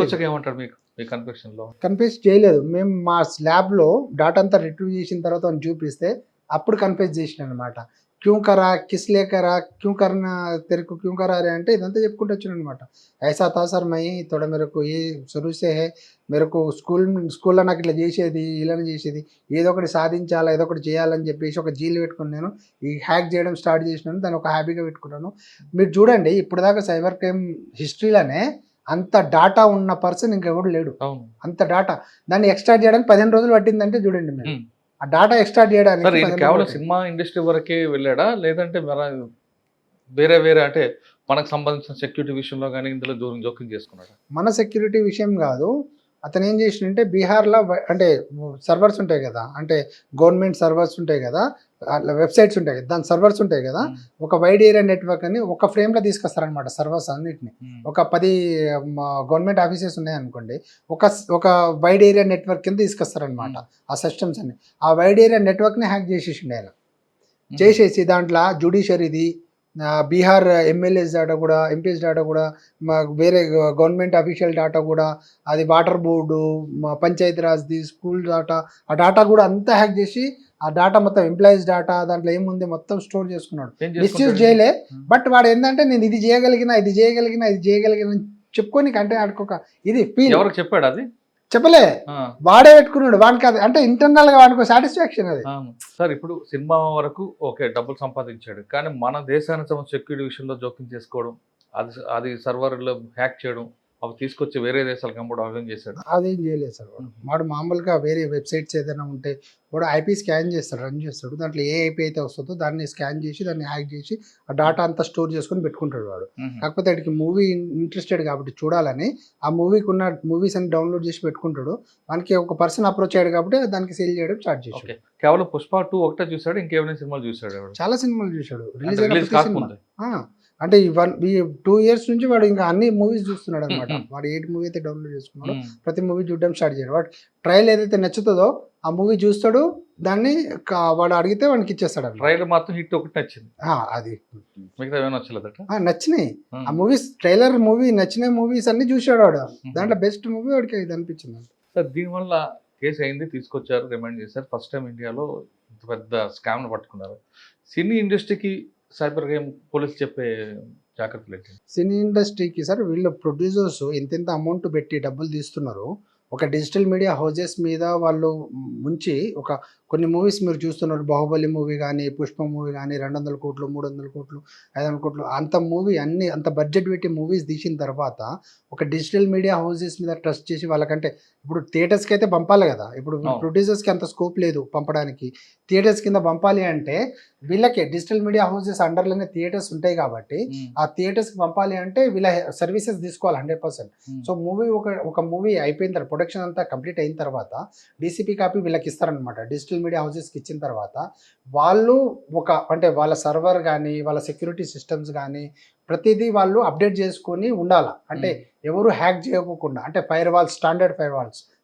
కన్ఫ్యూజ్ చేయలేదు, మేము మా స్లాబ్లో డాటా అంతా రిట్రీవ్ చేసిన తర్వాత చూపిస్తే అప్పుడు కన్ఫ్యూజ్ చేసిన అనమాట. క్యూ కరా, కిస్ లే కరా, క్యూ కర్నా తెరకు, క్యూ కరా రే అంటే ఇదంతా చెప్పుకుంటూ వచ్చాను అనమాట. ఐసా తా సార్ మై తోడ మేరకు ఏ సురుసే హే, మేరకు స్కూల్లో నాకు ఇట్లా చేసేది, ఇలానే చేసేది, ఏదో ఒకటి సాధించాలా, ఏదో ఒకటి చేయాలని చెప్పేసి ఒక జీలు పెట్టుకుని నేను ఈ హ్యాక్ చేయడం స్టార్ట్ చేసినాను. దాన్ని ఒక హ్యాబీగా పెట్టుకున్నాను. మీరు చూడండి, ఇప్పుడు దాకా సైబర్ క్రైమ్ హిస్టరీలోనే అంత డాటా ఉన్న పర్సన్ ఇంకెవడు లేడు. అంత డాటా దాన్ని ఎక్స్ట్రాక్ట్ చేయడానికి 15 రోజులు పట్టిందంటే చూడండి మీరు. ఆ డాటా ఎక్స్ట్రాక్ట్ చేయడానికి కేవలం సినిమా ఇండస్ట్రీ వరకే వెళ్ళాడా, లేదంటే వేరే అంటే మనకు సంబంధించిన సెక్యూరిటీ విషయంలో కానీ ఇందులో జోక్యం చేసుకున్నాడా? మన సెక్యూరిటీ విషయం కాదు, అతను ఏం చేసిందంటే బీహార్లో అంటే సర్వర్స్ ఉంటాయి కదా, అంటే గవర్నమెంట్ సర్వర్స్ ఉంటాయి కదా, వెబ్సైట్స్ ఉంటాయి కదా, దాని సర్వర్స్ ఉంటాయి కదా, ఒక వైడ్ ఏరియా నెట్వర్క్ అని ఒక ఫ్రేమ్లో తీసుకొస్తారనమాట. సర్వర్స్ అన్నిటిని ఒక 10 గవర్నమెంట్ ఆఫీసెస్ ఉన్నాయనుకోండి, ఒక వైడ్ ఏరియా నెట్వర్క్ కింద తీసుకొస్తారనమాట ఆ సిస్టమ్స్ అన్ని. ఆ వైడ్ ఏరియా నెట్వర్క్ని హ్యాక్ చేసేసిండే ఆయన. చేసేసి దాంట్లో జ్యుడిషియరీది, బీహార్ ఎమ్మెల్యేస్ డేటా కూడా, ఎంపీస్ డేటా కూడా, వేరే గవర్నమెంట్ అఫీషియల్ డేటా కూడా, అది వాటర్ బోర్డు, పంచాయతీరాజ్ది, స్కూల్ డేటా, ఆ డేటా కూడా అంతా హ్యాక్ చేసి ఆ డేటా మొత్తం ఎంప్లాయీస్ డేటా దాంట్లో ఏముంది మొత్తం స్టోర్ చేసుకున్నాడు. మిస్యూజ్ చేయలే, బట్ వాడు ఏంటంటే నేను ఇది చేయగలిగిన చెప్పుకొని అంటే ఆడుకోక ఇది ఫీల్. ఎవరికి చెప్పాడు? అది చెప్పలే, వాడే పెట్టుకున్నాడు. వానికి అది అంటే ఇంటర్నల్ గా వాడికి సాటిస్ఫాక్షన్ అది. సార్ ఇప్పుడు సినిమా వరకు ఓకే, డబ్బులు సంపాదించాడు, కానీ మన దేశానికి సంబంధించిన సెక్యూరిటీ విషయంలో జోక్యం చేసుకోవడం, అది సర్వర్లో హ్యాక్ చేయడం, అవి తీసుకొచ్చి వేరే దేశాలకు అమ్మడం, అవేం చేశాడు? అదేం చేయలేదు సార్. వాడు మామూలుగా వేరే వెబ్సైట్స్ ఏదైనా ఉంటే వాడు ఐపీ స్కాన్ చేస్తాడు, రన్ చేస్తాడు. దాంట్లో ఏ ఐపీ అయితే వస్తుందో దాన్ని స్కాన్ చేసి దాన్ని హ్యాక్ చేసి ఆ డాటా అంతా స్టోర్ చేసుకొని పెట్టుకుంటాడు వాడు. కాకపోతే వాడికి మూవీ ఇంట్రెస్టెడ్ కాబట్టి చూడాలని ఆ మూవీకి ఉన్న మూవీస్ అన్ని డౌన్లోడ్ చేసి పెట్టుకుంటాడు. వానికి ఒక పర్సన్ అప్రోచ్ అయ్యాడు కాబట్టి దానికి సేల్ చేయడం స్టార్ట్ చేశాడు. కేవలం పుష్ప 2 ఒకటే చూసాడు, ఇంకేమైనా సినిమాలు చూసాడు? చాలా సినిమాలు చూశాడు. రిలీజ్ అంటే ఈ 2 years నుంచి వాడు ఇంకా అన్ని మూవీస్ చూస్తున్నాడు అనమాట. వాడు 8 మూవీ అయితే డౌన్లోడ్ చేసుకున్నాడు, ప్రతి మూవీ చూడడం స్టార్ట్ చేయడు. వాడు ట్రయల్ ఏదైతే నచ్చుతుందో ఆ మూవీ చూస్తాడు, దాన్ని వాడు అడిగితే వాడికి ఇచ్చేస్తాడు. ట్రైలర్ మాత్రం హిట్ ఒకటి నచ్చింది, అది మిగతా నచ్చలేదట. నచ్చినాయి ఆ మూవీస్, ట్రైలర్ మూవీ నచ్చిన మూవీస్ అన్ని చూసాడు వాడు. దాంట్లో బెస్ట్ మూవీ వాడికి ఇది అనిపించింది. సార్ దీనివల్ల కేసు అయింది, తీసుకొచ్చారు, రిమైండ్ చేశారు. ఫస్ట్ టైం ఇండియాలో ఇంత పెద్ద స్కామ్ను పట్టుకున్నారు. సినీ ఇండస్ట్రీకి సైబర్ క్రైమ్ పోలీసు చెప్పే జాగ్రత్తలు ఏంటి? సినీ ఇండస్ట్రీకి సార్ వీళ్ళు ప్రొడ్యూసర్స్ ఎంతెంత అమౌంట్ పెట్టి డబ్బులు తీస్తున్నారు. ఒక డిజిటల్ మీడియా హౌజెస్ మీద వాళ్ళు ఉంచి కొన్ని మూవీస్ మీరు చూస్తున్నారు. బాహుబలి మూవీ కానీ, పుష్ప మూవీ కానీ 200 కోట్లు, 300 కోట్లు, 500 కోట్లు అంత మూవీ అంత బడ్జెట్ పెట్టి మూవీస్ తీసిన తర్వాత ఒక డిజిటల్ మీడియా హౌజెస్ మీద ట్రస్ట్ చేసి వాళ్ళకంటే ఇప్పుడు థియేటర్స్కి అయితే పంపాలి కదా. ఇప్పుడు ప్రొడ్యూసర్స్కి అంత స్కోప్ లేదు పంపడానికి. థియేటర్స్ కింద పంపాలి అంటే వీళ్ళకి డిజిటల్ మీడియా హౌసెస్ అండర్లోనే థియేటర్స్ ఉంటాయి కాబట్టి ఆ థియేటర్స్కి పంపాలి అంటే వీళ్ళ సర్వీసెస్ తీసుకోవాలి 100%. సో మూవీ ఒక మూవీ అయిపోయిన తర్వాత ప్రొడక్షన్ అంతా కంప్లీట్ అయిన తర్వాత డీసీపీ కాపీ వీళ్ళకి ఇస్తారనమాట. డిజిటల్ మీడియా హౌసెస్కి ఇచ్చిన తర్వాత వాళ్ళు అంటే వాళ్ళ సర్వర్ కానీ వాళ్ళ సెక్యూరిటీ సిస్టమ్స్ కానీ ప్రతిదీ వాళ్ళు అప్డేట్ చేసుకొని ఉండాలా. అంటే ఎవరు హ్యాక్ చేయకోకుండా, అంటే స్టాండర్డ్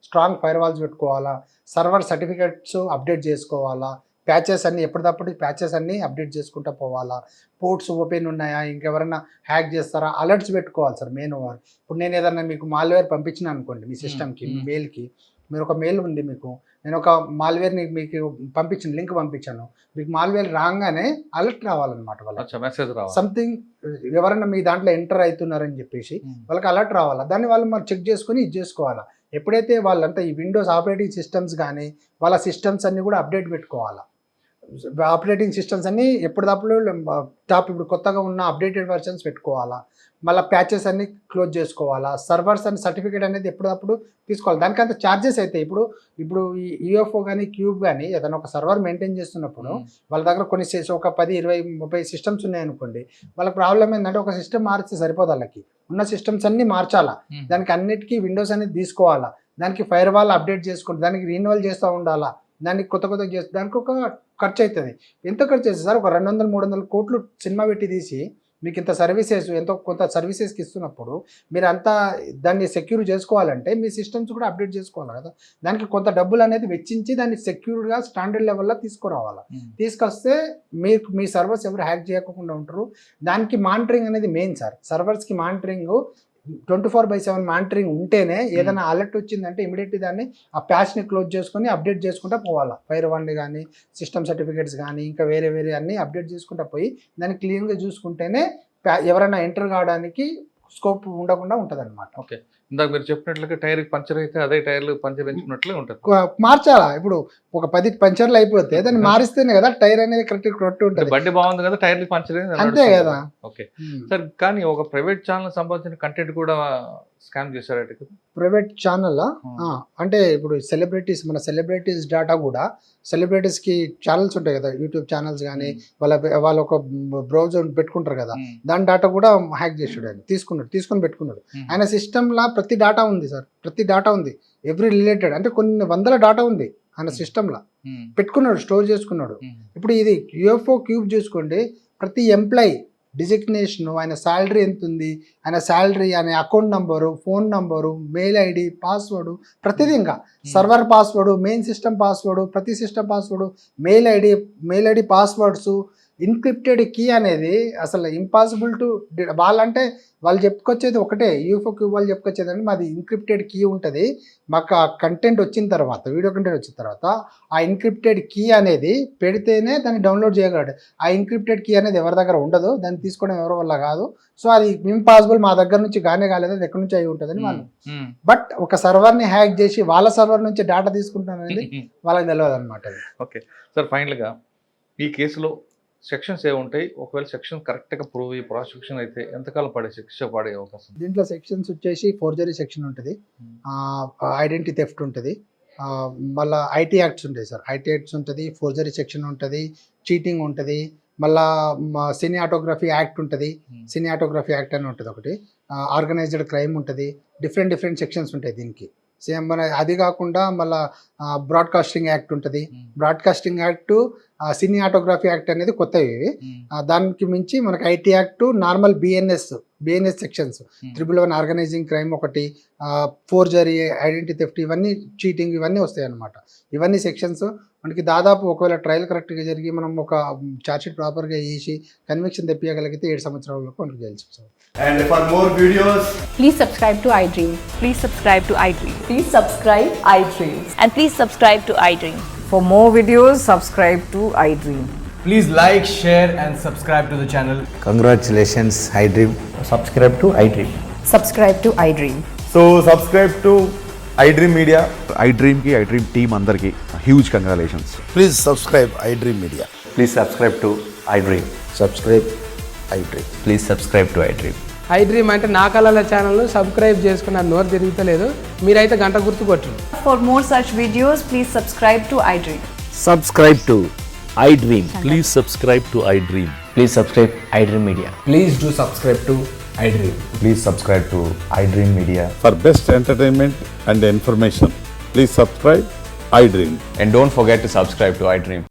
స్ట్రాంగ్ ఫైర్ వాల్స్ పెట్టుకోవాలా, సర్వర్ సర్టిఫికెట్స్ అప్డేట్ చేసుకోవాలా, ప్యాచెస్ అన్నీ ఎప్పటికప్పుడు ప్యాచెస్ అన్నీ అప్డేట్ చేసుకుంటూ పోవాలా, పోర్ట్స్ ఓపెన్ ఉన్నాయా, ఇంకెవరైనా హ్యాక్ చేస్తారా, అలర్ట్స్ పెట్టుకోవాలి సార్. మెయిన్ ఇప్పుడు నేను ఏదన్నా మీకు మాల్వేర్ పంపించిన అనుకోండి మీ సిస్టమ్కి, మీ మెయిల్కి, మీరు ఒక మెయిల్ ఉంది మీకు, నేను ఒక మాల్వేర్ని మీకు లింక్ పంపించాను, మీకు మాల్వేర్ రాగానే అలర్ట్ రావాలన్నమాట. వాళ్ళకి మెసేజ్ రావాలి, సంథింగ్ ఎవరైనా మీ దాంట్లో ఎంటర్ అవుతున్నారని చెప్పేసి వాళ్ళకి అలర్ట్ రావాలా. దాన్ని వాళ్ళు మరి చెక్ చేసుకొని ఇది చేసుకోవాలా. ఎప్పుడైతే వాళ్ళంతా ఈ విండోస్ ఆపరేటింగ్ సిస్టమ్స్ కానీ వాళ్ళ సిస్టమ్స్ అన్నీ కూడా అప్డేట్ పెట్టుకోవాలా. ఆపరేటింగ్ సిస్టమ్స్ అన్నీ ఎప్పటికప్పుడు ఇప్పుడు కొత్తగా ఉన్న అప్డేటెడ్ వర్షన్స్ పెట్టుకోవాలా. మళ్ళీ ప్యాచెస్ అన్నీ క్లోజ్ చేసుకోవాలా. సర్వర్స్ అని సర్టిఫికేట్ అనేది ఎప్పటికప్పుడు తీసుకోవాలి. దానికి అంత ఛార్జెస్ అయితే ఇప్పుడు ఈ యూఎఫ్ఓ కానీ క్యూబ్ కానీ ఏదైనా ఒక సర్వర్ మెయింటైన్ చేస్తున్నప్పుడు వాళ్ళ దగ్గర కొన్ని ఒక 10, 20, 30 సిస్టమ్స్ ఉన్నాయనుకోండి. వాళ్ళకి ప్రాబ్లం ఏంటంటే ఒక సిస్టమ్ మార్చితే సరిపోదు, వాళ్ళకి ఉన్న సిస్టమ్స్ అన్నీ మార్చాలా. దానికి అన్నిటికీ విండోస్ అనేది తీసుకోవాలా. దానికి ఫైర్ వాల్ అప్డేట్ చేసుకుంటే దానికి రీన్యువల్ చేస్తూ ఉండాలా. దానికి కొత్త చేస్తే దానికి ఒక ఖర్చు అవుతుంది. ఎంత ఖర్చు అవుతుంది సార్? ఒక 200-300 కోట్లు సినిమా పెట్టి తీసి మీకు ఇంత సర్వీసెస్ కొంత సర్వీసెస్కి ఇస్తున్నప్పుడు మీరు అంతా దాన్ని సెక్యూర్ చేసుకోవాలంటే మీ సిస్టమ్స్ కూడా అప్డేట్ చేసుకోవాలి కదా. దానికి కొంత డబ్బులు అనేది వెచ్చించి దాన్ని సెక్యూర్గా స్టాండర్డ్ లెవెల్లో తీసుకురావాలి. తీసుకొస్తే మీ సర్వర్స్ ఎవరు హ్యాక్ చేయకుండా ఉంటారు. దానికి మానిటరింగ్ అనేది మెయిన్ సార్. సర్వర్స్కి మానిటరింగ్ 24/7 మానిటరింగ్ ఉంటేనే ఏదైనా అలర్ట్ వచ్చిందంటే ఇమీడియట్లీ దాన్ని ఆ ప్యాచ్ని క్లోజ్ చేసుకొని అప్డేట్ చేసుకుంటూ పోవాలా. ఫైర్ వాల్ని కానీ సిస్టమ్ సర్టిఫికేట్స్ కానీ ఇంకా వేరే అన్నీ అప్డేట్ చేసుకుంటూ పోయి దాన్ని క్లీన్గా చూసుకుంటేనే ఎవరైనా ఎంటర్ కావడానికి స్కోప్ ఉండకుండా ఉంటుంది అనమాట. ఓకే, ఇందాక మీరు చెప్పినట్లుగా టైర్ పంచర్ అయితే అదే టైర్లు పంచర్ ఎంచుకున్నట్లే ఉంటుంది. మార్చాలా. ఇప్పుడు ఒక 10 పంచర్లు అయిపోతే దాన్ని మారిస్తేనే కదా టైర్ అనేది కరెక్ట్ ఉంటుంది. బండి బాగుంది కదా, టైర్లు పంచర్ అంతే కదా. ఓకే సార్, కానీ ఒక ప్రైవేట్ ఛానల్ సంబంధించిన కంటెంట్ కూడా స్కామ్ చేశారట కదా. ప్రైవేట్ ఛానల్ అంటే ఇప్పుడు మన సెలబ్రిటీస్ డేటా కూడా సెలబ్రిటీస్కి ఛానల్స్ ఉంటాయి కదా, యూట్యూబ్ ఛానల్స్ కానీ వాళ్ళ ఒక బ్రౌజర్ పెట్టుకుంటారు కదా, దాని డేటా కూడా హ్యాక్ చేసాడు. ఆయన తీసుకొని పెట్టుకున్నాడు. ఆయన సిస్టమ్లో ప్రతి డేటా ఉంది సార్, ప్రతి డేటా ఉంది, ఎవ్రీ రిలేటెడ్, అంటే కొన్ని వందల డేటా ఉంది ఆయన సిస్టంలో పెట్టుకున్నాడు, స్టోర్ చేసుకున్నాడు. ఇప్పుడు ఇది యూఎఫ్ఓ క్యూబ్ చూసుకోండి, ప్రతి ఎంప్లాయీ డిజిగ్నేషను, ఆయన శాలరీ ఎంత ఉంది, ఆయన account number, phone number, mail ID, password, ప్రతిదీ, ఇంకా server password, main system password, ప్రతి system password, mail ID passwords, encrypted key అనేది అసలు ఇంపాసిబుల్ టు వాళ్ళు చెప్పుకొచ్చేది ఒకటే. యూఎఫ్ఓ క్యూబ్ వాళ్ళు చెప్పుకొచ్చేది అంటే మాది ఇన్క్రిప్టెడ్ కీ ఉంటుంది, మాకు ఆ కంటెంట్ వచ్చిన తర్వాత, వీడియో కంటెంట్ వచ్చిన తర్వాత ఆ ఇన్క్రిప్టెడ్ కీ అనేది పెడితేనే దాన్ని డౌన్లోడ్ చేయగలడు. ఆ ఇన్క్రిప్టెడ్ కీ అనేది ఎవరి దగ్గర ఉండదు, దాన్ని తీసుకోవడం ఎవరి వల్ల కాదు. సో అది ఇంపాసిబుల్, మా దగ్గర నుంచి కాలేదు, అది ఎక్కడి నుంచి అయి ఉంటుందని వాళ్ళు. బట్ ఒక సర్వర్ని హ్యాక్ చేసి వాళ్ళ సర్వర్ నుంచి డేటా తీసుకుంటాం అనేది వాళ్ళకి తెలియదు అనమాట. ఓకే సార్, ఫైనల్గా ఈ కేసులో సెక్షన్స్ ఏముంటాయి? ఒకవేళ సెక్షన్ కరెక్ట్గా ప్రూవ్ అయ్యి ప్రాసిక్యూషన్ అయితే ఎంతకాలం శిక్ష పడే అవకాశం? దీంట్లో సెక్షన్స్ వచ్చేసి ఫోర్జరీ సెక్షన్ ఉంటుంది, ఐడెంటిటీ థెఫ్ట్ ఉంటుంది, మళ్ళీ ఐటీ యాక్ట్స్ ఉంటాయి సార్. ఐటీ యాక్ట్స్ ఉంటుంది, ఫోర్జరీ సెక్షన్ ఉంటుంది, చీటింగ్ ఉంటుంది, మళ్ళా సినిమాటోగ్రఫీ యాక్ట్ ఉంటుంది, సినిమాటోగ్రఫీ యాక్ట్ అని ఉంటుంది ఒకటి, ఆర్గనైజ్డ్ క్రైమ్ ఉంటుంది, డిఫరెంట్ సెక్షన్స్ ఉంటాయి దీనికి. సేమ్ అది కాకుండా మళ్ళీ బ్రాడ్కాస్టింగ్ యాక్ట్ ఉంటుంది. బ్రాడ్కాస్టింగ్ యాక్ట్, సినిమాటోగ్రఫీ యాక్ట్ అనేది కొత్తవి ఇవి. దానికి మించి మనకి IT act, normal BNS sections 311 organising crime ఒకటి, ఫోర్జరీ, ఐడెంటిటీ థెఫ్ట్, ఇవన్నీ చీటింగ్, ఇవన్నీ వస్తాయి అన్నమాట. ఇవన్నీ సెక్షన్స్ మనకి దాదాపు ఒకవేళ ట్రయల్ కరెక్ట్గా జరిగి మనం ఒక ఛార్జ్షీట్ ప్రాపర్గా వేసి కన్విక్షన్ తెప్పియగలిగితే 7 సంవత్సరాల వరకు మనకి జైలు శిక్ష. And for more videos, Please subscribe to iDream. Please subscribe to iDream. Please subscribe iDream. And please subscribe to iDream. For more videos, subscribe to iDream. please like, share and subscribe to the channel. Congratulations, iDream. Subscribe to iDream. Subscribe to iDream. So subscribe to iDream Media. iDream की iDream team अंदर की huge congratulations. Please subscribe iDream Media. Please subscribe to iDream. Subscribe iDream. Please subscribe to iDream. iDream అంటే నా కళల channel subscribe చేసుకున్న నోరు తిరుగుతలేదు, మీరైతే గంట గుర్తు కొట్టండి. For more such videos, please subscribe to iDream. Subscribe to iDream. Please subscribe to iDream. Please subscribe iDream Media. Please do subscribe to iDream. Please subscribe to iDream Media. For best entertainment and information, please subscribe iDream. And don't forget to subscribe to iDream.